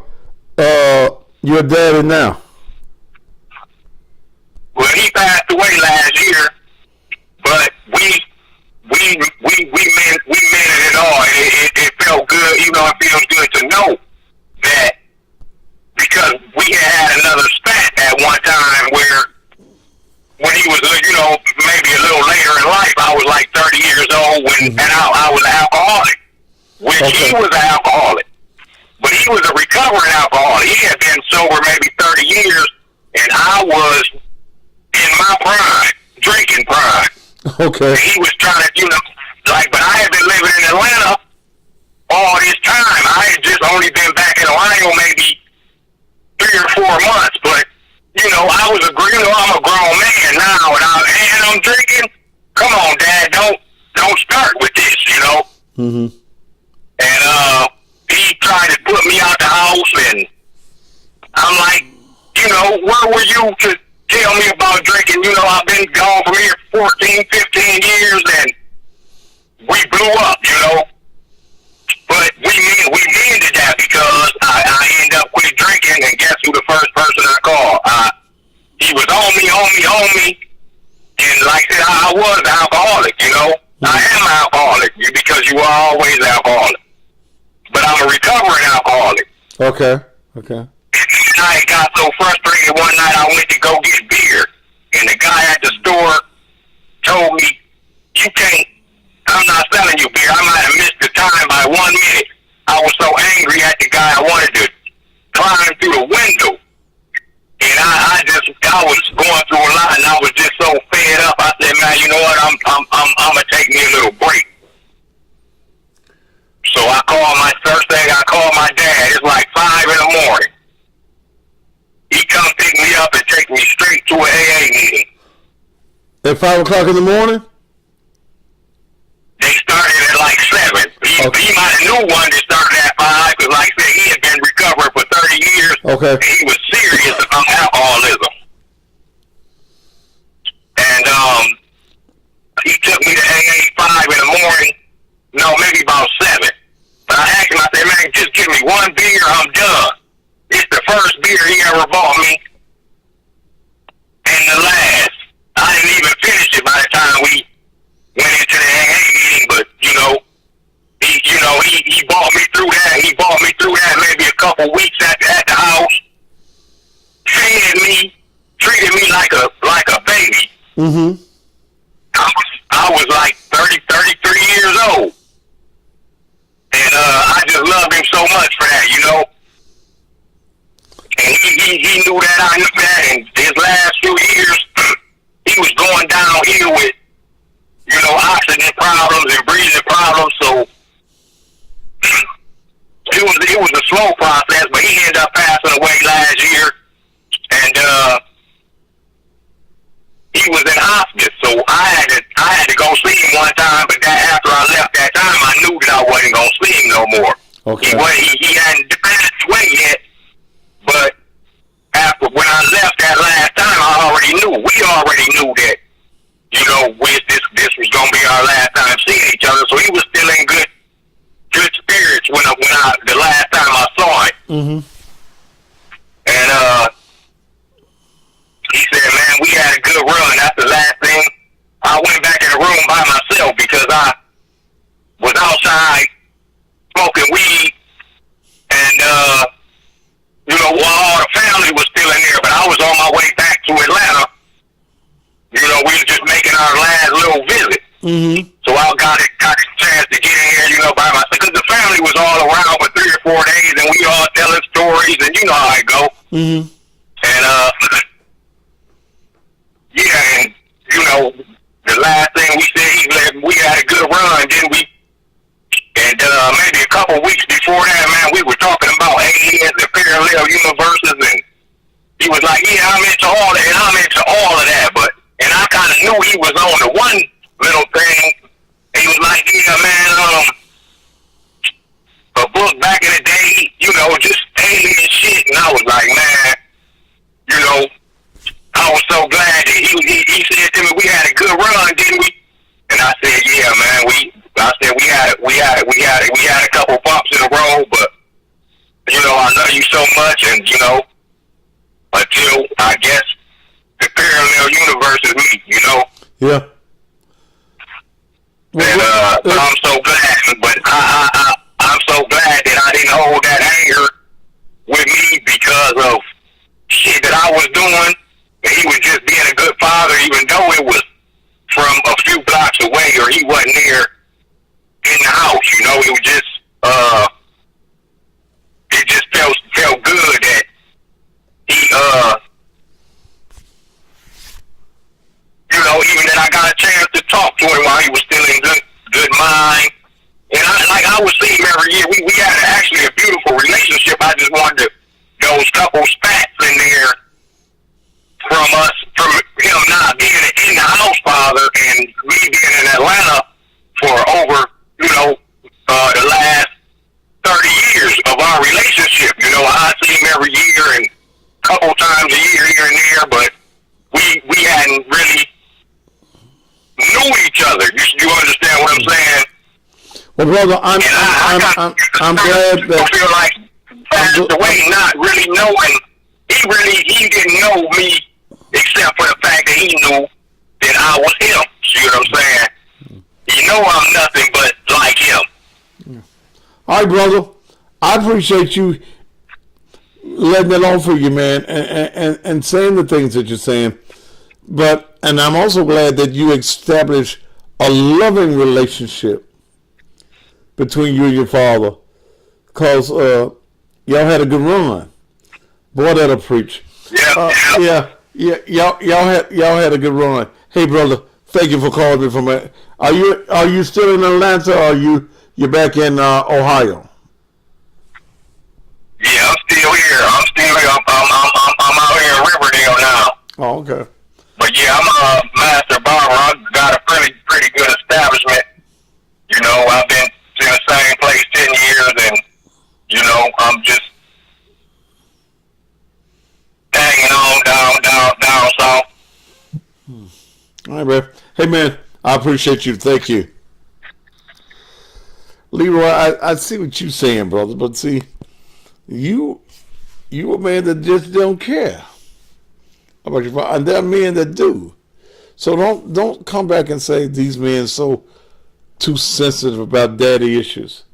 S1: daddy now?
S3: Well, he passed away last year, but we meant it all. It felt good, even though it feels good to know that, because we had another spat at one time where, when he was, maybe a little later in life, I was like 30 years old, and I was an alcoholic, which he was an alcoholic. But he was a recovering alcoholic. He had been sober maybe 30 years, and I was in my prime, drinking prime.
S1: Okay.
S3: And he was trying to, but I had been living in Atlanta all this time. I had just only been back in Ohio maybe 3 or 4 months, but I was I'm a grown man now, and I'm drinking. Come on, Dad, don't start with this,
S1: Mm-hmm.
S3: And he tried to put me out the house, and I'm like, where were you to tell me about drinking? I've been gone from here 14, 15 years, and we blew up, But we ended that because I ended up quit drinking, and guess who the first person I called? He was on me, and like I said, I was an alcoholic, I am an alcoholic because you are always an alcoholic. But I'm a recovering alcoholic.
S1: Okay.
S3: And I got so frustrated one night I went to go get beer, and the guy at the store told me, I'm not selling you beer. I might have missed the time by 1 minute. I was so angry at the guy, I wanted to climb through the window. And I was going through a lot, and I was just so fed up. I said, man, you know what? I'm gonna take me a little break. So I called my dad. It's like 5 in the morning. He come pick me up and take me straight to an AA meeting.
S1: At 5 o'clock in the morning?
S3: They started at like 7. He might have knew one that started at 5, because like I said, he had been recovering for 30 years.
S1: Okay.
S3: And he was serious about alcoholism. And he took me to AA 5 in the morning. No, maybe about 7. But I asked him, I said, man, just give me one beer, I'm done. It's the first beer he ever bought me, and the last. I didn't even finish it by the time we went into the AA meeting, but he bought me through that. He bought me through that maybe a couple weeks at the house. Fed me, treated me like a baby.
S1: Mm-hmm.
S3: I was like 33 years old, and I just loved him so much for that, And he knew that, I knew that, and his last few years, he was going downhill with, oxygen problems and breathing problems, so it was a slow process, but he ended up passing away last year, and he was in hospice, so I had to go see him one time, but after I left that time, I knew that I wasn't going to see him no more.
S1: Okay.
S3: He hadn't passed away yet, but when I left that last time, we already knew that, this was going to be our last time seeing each other, so he was still in good spirits when the last time I saw him.
S1: Mm-hmm.
S3: And he said, man, we had a good run. That's the last thing. I went back in the room by myself because I was outside smoking weed, and all the family was still in there, but I was on my way back to Atlanta. We was just making our last little visit.
S1: Mm-hmm.
S3: So I got a chance to get in here, by myself, because the family was all around for 3 or 4 days, and we all telling stories, and you know how it go.
S1: Mm-hmm.
S3: And and the last thing we said, we had a good run, didn't we? And maybe a couple weeks before that, man, we were talking about aliens and parallel universes, and he was like, yeah, I'm into all that, and I'm into all of that, and I kind of knew he was on the one little thing. He was like, yeah, man, a book back in the day, just alien shit, and I was like, man, I was so glad that he said to me, we had a good run, didn't we? And I said, yeah, man, we had couple bumps in the road, but I love you so much, and until I guess the parallel universe is me,
S1: Yeah.
S3: But I'm so glad. But I'm so glad that I didn't hold that anger with me because of shit that I was doing. And he was just being a good father, even though it was from a few blocks away, or he wasn't there in the house. It was just it just felt good that he even that I got a chance to talk to him while he was still in good mind. And I would see him every year. We had actually a beautiful relationship. I just wanted those couple spats in there from him not being in the house father and me being in Atlanta for over, the last 30 years of our relationship. I see him every year and a couple times a year here and there, but we hadn't really knew each other. You understand what I'm saying?
S1: Well, brother, I'm glad that
S3: I feel like passed away, not really knowing. He didn't know me except for the fact that he knew that I was him. See what I'm saying? He know I'm nothing but like him.
S1: All right, brother. I appreciate you letting it on for you, man, and saying the things that you're saying. And I'm also glad that you established a loving relationship between you and your father, because y'all had a good run. Boy, that'll preach.
S3: Yeah.
S1: Y'all had a good run. Hey, brother, thank you for calling me from. Are you still in Atlanta, or you're back in Ohio?
S3: Yeah, I'm still here. I'm out here in Riverdale now.
S1: Oh, okay.
S3: But yeah, I'm a master barber. I've got a pretty good establishment. I've been in the same place 10 years, and I'm just hanging on down south.
S1: All right, man. Hey, man, I appreciate you. Thank you. Leroy, I see what you're saying, brother, but see, you a man that just don't care about your father, and there are men that do. So don't come back and say these men so too sensitive about daddy issues.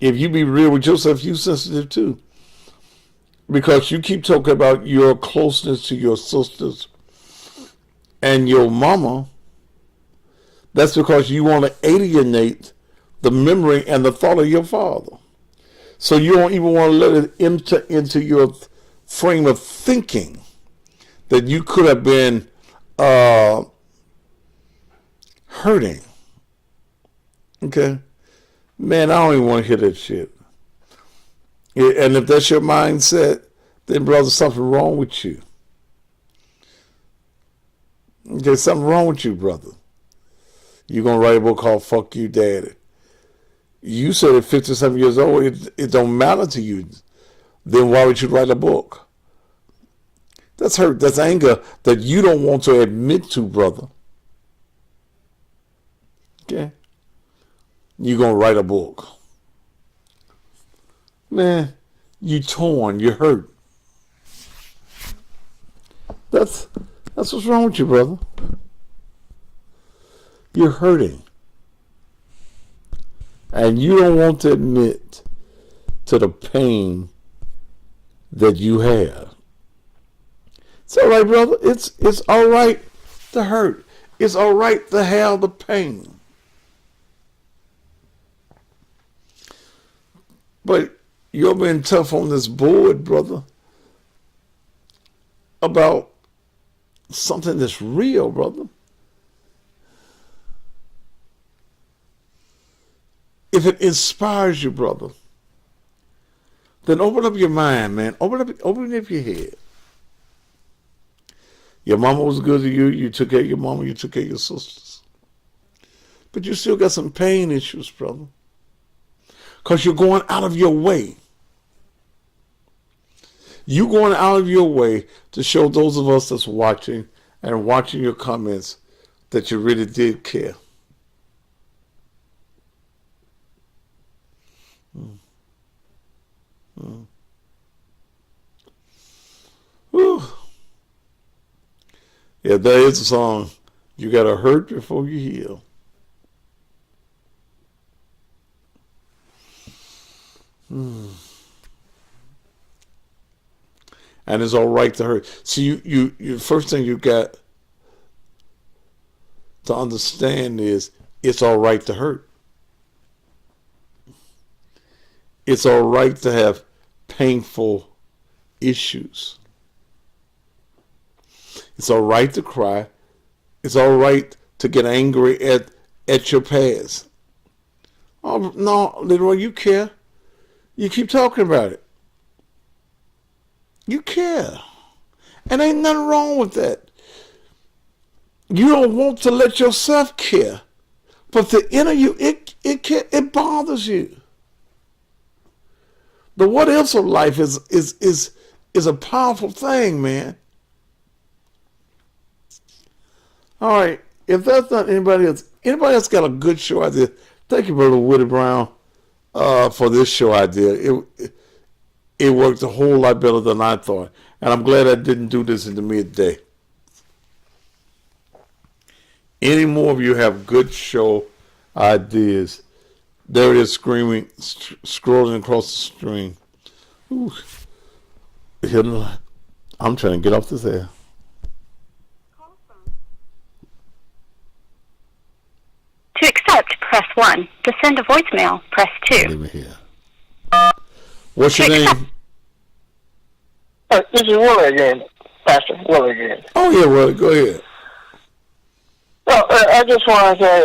S1: If you be real with yourself, you sensitive too. Because you keep talking about your closeness to your sisters and your mama. That's because you want to alienate the memory and the thought of your father. So you don't even want to let it enter into your frame of thinking that you could have been hurting. Okay? Man, I don't even want to hear that shit. And if that's your mindset, then brother, something wrong with you. Okay, something wrong with you, brother. You're going to write a book called Fuck You Daddy. You said at 57 years old, it don't matter to you. Then why would you write a book? That's hurt. That's anger that you don't want to admit to, brother. Okay? You're going to write a book. Man, you torn. You're hurt. That's what's wrong with you, brother. You're hurting. And you don't want to admit to the pain that you have. It's all right, brother. It's all right to hurt. It's all right to have the pain. But you're being tough on this board, brother, about something that's real, brother. If it inspires you, brother, then open up your mind, man. Open up your head. Your mama was good to you. You took care of your mama. You took care of your sisters. But you still got some pain issues, brother. Because you're going out of your way. You're going out of your way to show those of us that's watching and watching your comments that you really did care. Whew. Yeah, that is a song. You gotta hurt before you heal. And it's all right to hurt. So you first thing you got to understand is it's all right to hurt. It's all right to have painful issues. It's all right to cry. It's all right to get angry at your past. Oh no, Leroy, you care. You keep talking about it. You care. And ain't nothing wrong with that. You don't want to let yourself care. But the inner you, it bothers you. The what ifs of life is a powerful thing, man. All right. If that's not anybody else got a good show idea, thank you, Brother Woody Brown, for this show idea. It worked a whole lot better than I thought. And I'm glad I didn't do this in the midday. Any more of you have good show ideas? There it is, scrolling across the screen. Ooh. I'm trying to get off this air.
S4: To accept, press 1. To send a voicemail, press 2.
S1: Leave me here. What's your name?
S5: This is Willie again, Pastor Willie again.
S1: Oh yeah, well, go ahead.
S5: Well, I just want to say,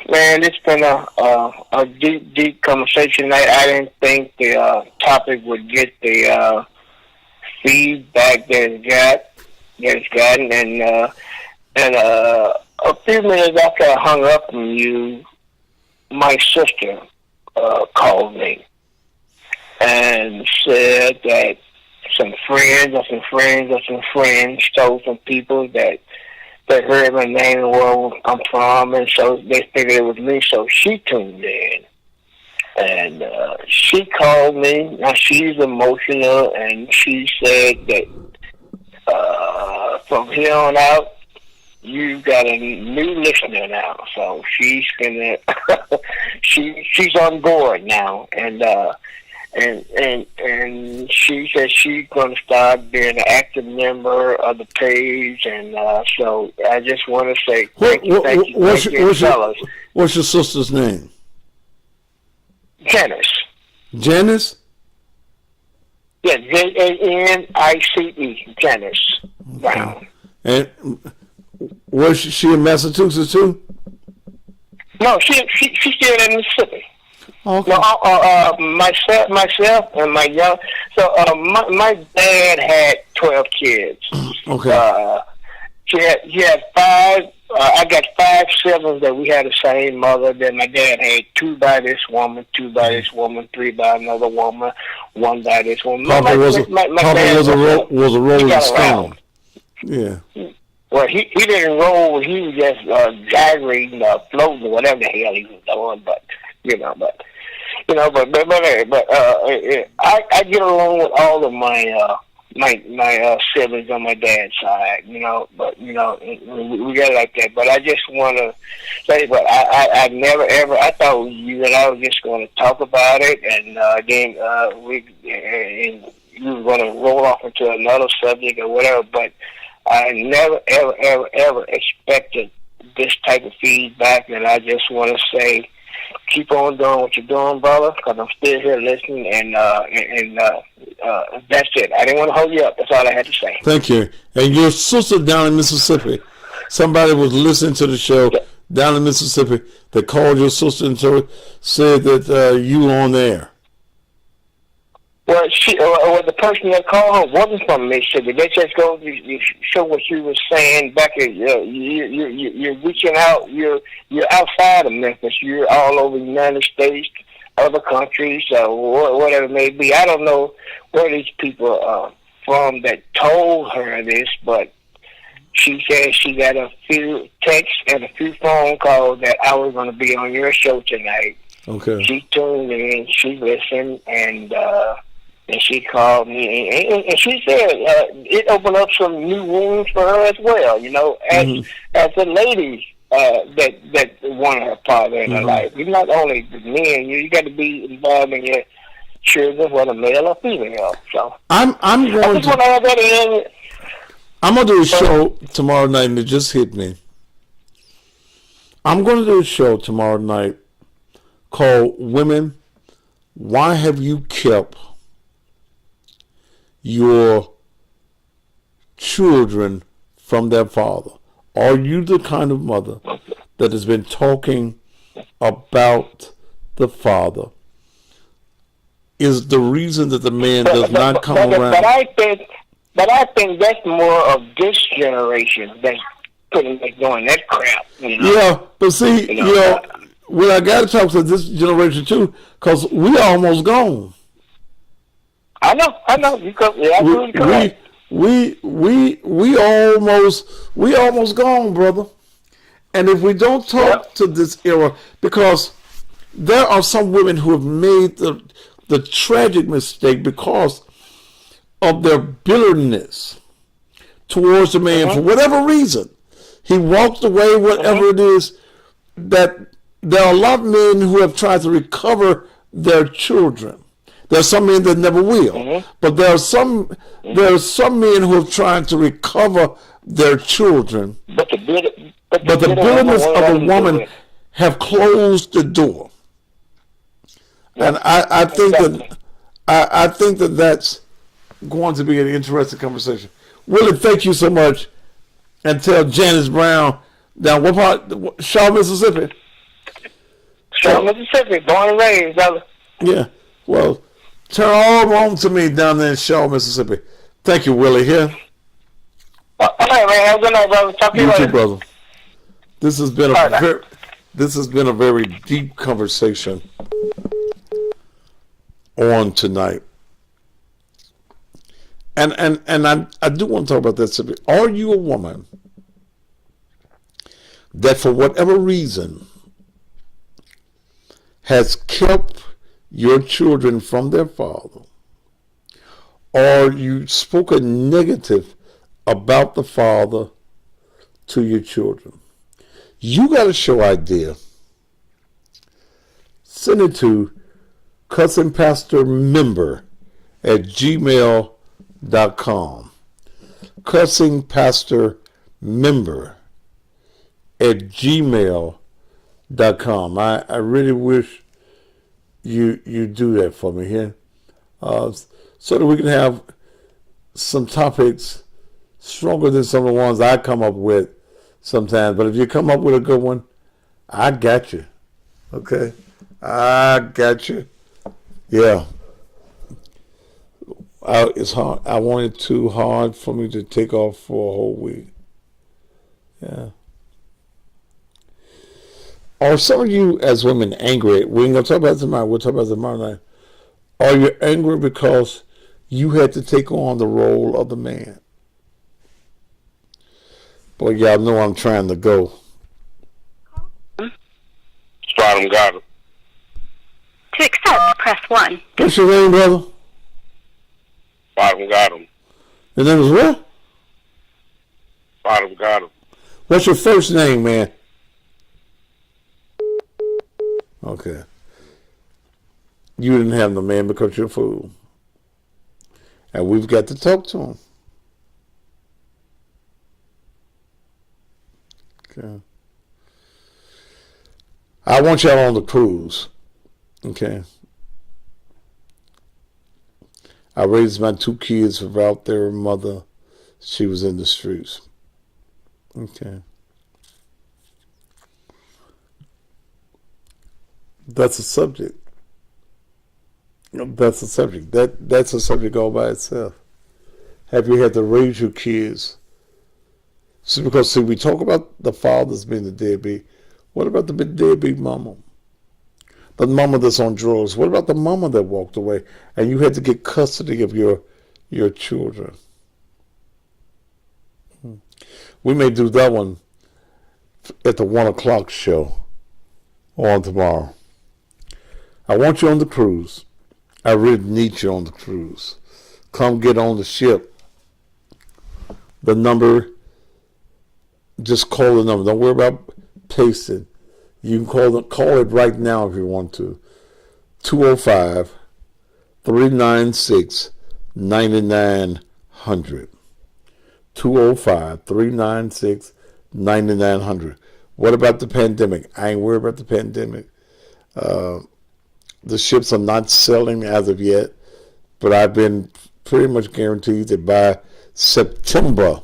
S5: man, it's been a deep conversation. I didn't think the topic would get the feedback that it's gotten, and a few minutes after I hung up from you, my sister called me and said that some friends told some people that they heard my name and where I'm from, and so they figured it was me, so she tuned in. And she called me. Now, she's emotional, and she said that from here on out, you got a new listener now. So she's gonna, she's on board now, and she said she's going to start being an active member of the page, and so I just want to say thank you, fellas.
S1: What's your sister's name?
S5: Janice.
S1: Janice?
S5: Yeah, Janice. Janice Brown.
S1: And was she in Massachusetts too?
S5: No, she's still in Mississippi.
S1: Okay.
S5: No, myself and my young. So my dad had 12 kids.
S1: Okay.
S5: He had 5. I got 5 siblings that we had the same mother. Then my dad had 2 by this woman, 2 by this woman, 3 by another woman, 1 by this woman.
S1: Papa was a Rolling Stone. Yeah.
S5: Well, he didn't roll. He was just gyrating, floating, or whatever the hell he was doing. But I get along with all of my my siblings on my dad's side, but we got it like that. But I just want to say, but I never ever, I thought you and I were just going to talk about it, and then you were going to roll off into another subject or whatever, but I never ever expected this type of feedback, and I just want to say, keep on doing what you're doing, brother, because I'm still here listening, and that's it. I didn't want to hold you up. That's all I had to say.
S1: Thank you. And your sister down in Mississippi, somebody was listening to the show down in Mississippi that called your sister and said that you were on there.
S5: Well, the person that called her wasn't from Mississippi. They just go to show what she was saying back at you're reaching out. You're outside of Memphis. You're all over the United States, other countries, whatever it may be. I don't know where these people are from that told her this, but she said she got a few texts and a few phone calls that I was going to be on your show tonight.
S1: Okay.
S5: She tuned in, she listened, and she called me, and she said it opened up some new wounds for her as well. You know, as a lady that wanted her father in her life. You're not only the men, you got to be involved in your children, whether male or female. So
S1: I'm
S5: I
S1: going
S5: just want to add that in.
S1: I'm gonna do a show tomorrow night, and it just hit me. I'm gonna do a show tomorrow night called "Women, Why Have You Kept Your Children from Their Father?" Are you the kind of mother that has been talking about the father? Is the reason that the man does not come around?
S5: But I think that's more of this generation that's doing that crap. You know?
S1: Yeah, but see, well, I got to talk to this generation too, because we almost gone.
S5: I know. You're absolutely correct.
S1: We almost gone, brother. And if we don't talk to this era, because there are some women who have made the tragic mistake because of their bitterness towards the man for whatever reason. He walked away, whatever it is, that there are a lot of men who have tried to recover their children. There are some men that never will, but there are some men who have tried to recover their children. But the bitterness of a woman have closed the door, and I think that that's going to be an interesting conversation. Willie, thank you so much, and tell Janice Brown down what part? Shaw, Mississippi.
S5: Shaw, Mississippi, born and raised, brother.
S1: Yeah, well. Turn all home to me down there in Shaw, Mississippi. Thank you, Willie. Here.
S5: All right, man. Have a good night, brother. Talk to you later.
S1: You too, brother. This has been a very deep conversation on tonight, and I do want to talk about that subject. Are you a woman that, for whatever reason, has kept your children from their father, or you spoken negative about the father to your children? You got a show idea. Send it to cussingpastormember@gmail.com. cussingpastormember@gmail.com. I really wish you do that for me here, so that we can have some topics stronger than some of the ones I come up with sometimes. But if you come up with a good one, I got you. Okay, I got you. Yeah, it's hard. I want it too hard for me to take off for a whole week. Yeah. Are some of you as women angry? We ain't going to talk about it tomorrow. We'll talk about it tomorrow night. Are you angry because you had to take on the role of the man? Boy, y'all know I'm trying to go.
S3: Bottom got him.
S4: To accept, press 1.
S1: What's your name, brother?
S3: Bottom got him.
S1: Your name is what?
S3: Bottom got him.
S1: What's your first name, man? Okay. You didn't have the man because you're a fool. And we've got to talk to him. Okay. I want y'all on the cruise. Okay. I raised my 2 kids without their mother. She was in the streets. Okay. That's a subject. That's a subject. That's a subject all by itself. Have you had to raise your kids? See, because we talk about the fathers being the deadbeat. What about the deadbeat mama? The mama that's on drugs. What about the mama that walked away and you had to get custody of your children? We may do that one at the 1 o'clock show on tomorrow. I want you on the cruise. I really need you on the cruise. Come get on the ship. The number, just call the number. Don't worry about pasting. You can call it right now if you want to. 205-396-9900. 205-396-9900. What about the pandemic? I ain't worried about the pandemic. The ships are not selling as of yet, but I've been pretty much guaranteed that by September,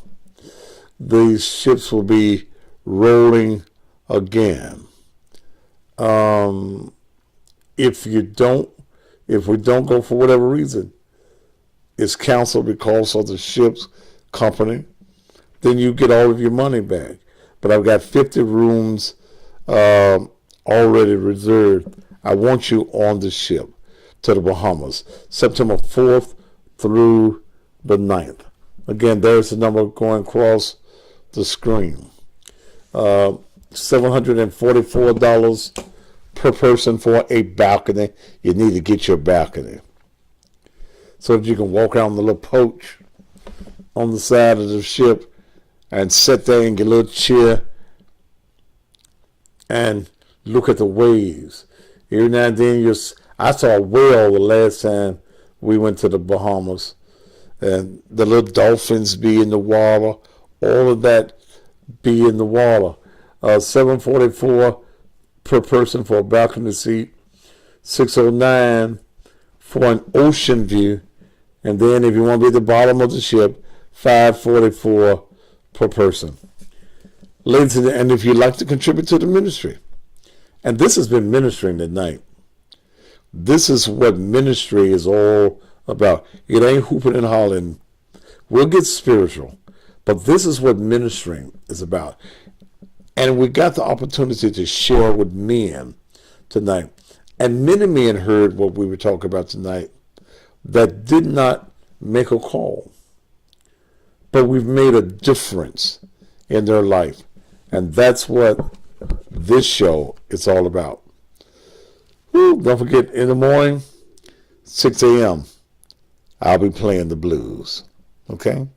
S1: these ships will be rolling again. If we don't go for whatever reason, it's canceled because of the ship's company, then you get all of your money back. But I've got 50 rooms already reserved. I want you on the ship to the Bahamas, September 4th through the 9th. Again, there's the number going across the screen. $744 per person for a balcony. You need to get your balcony so that you can walk out on the little porch on the side of the ship and sit there and get a little chair and look at the waves. Every now and then, I saw a whale the last time we went to the Bahamas, and the little dolphins be in the water, all of that be in the water. $744 per person for a balcony seat, $609 for an ocean view, and then if you want to be at the bottom of the ship, $544 per person. Ladies and if you'd like to contribute to the ministry, and this has been Ministering Tonight. This is what ministry is all about. It ain't hooping and hollering. We'll get spiritual, but this is what ministering is about. And we got the opportunity to share with men tonight. And many men heard what we were talking about tonight that did not make a call. But we've made a difference in their life. And that's what this show is all about. Woo, don't forget, in the morning, 6 a.m., I'll be playing the blues. Okay?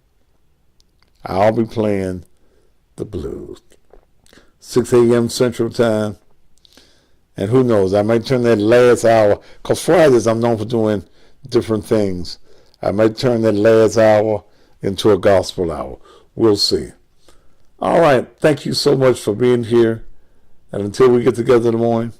S1: I'll be playing the blues. 6 a.m. Central Time. And who knows, I might turn that last hour, because Fridays I'm known for doing different things. I might turn that last hour into a gospel hour. We'll see. All right. Thank you so much for being here. And until we get together in the morning,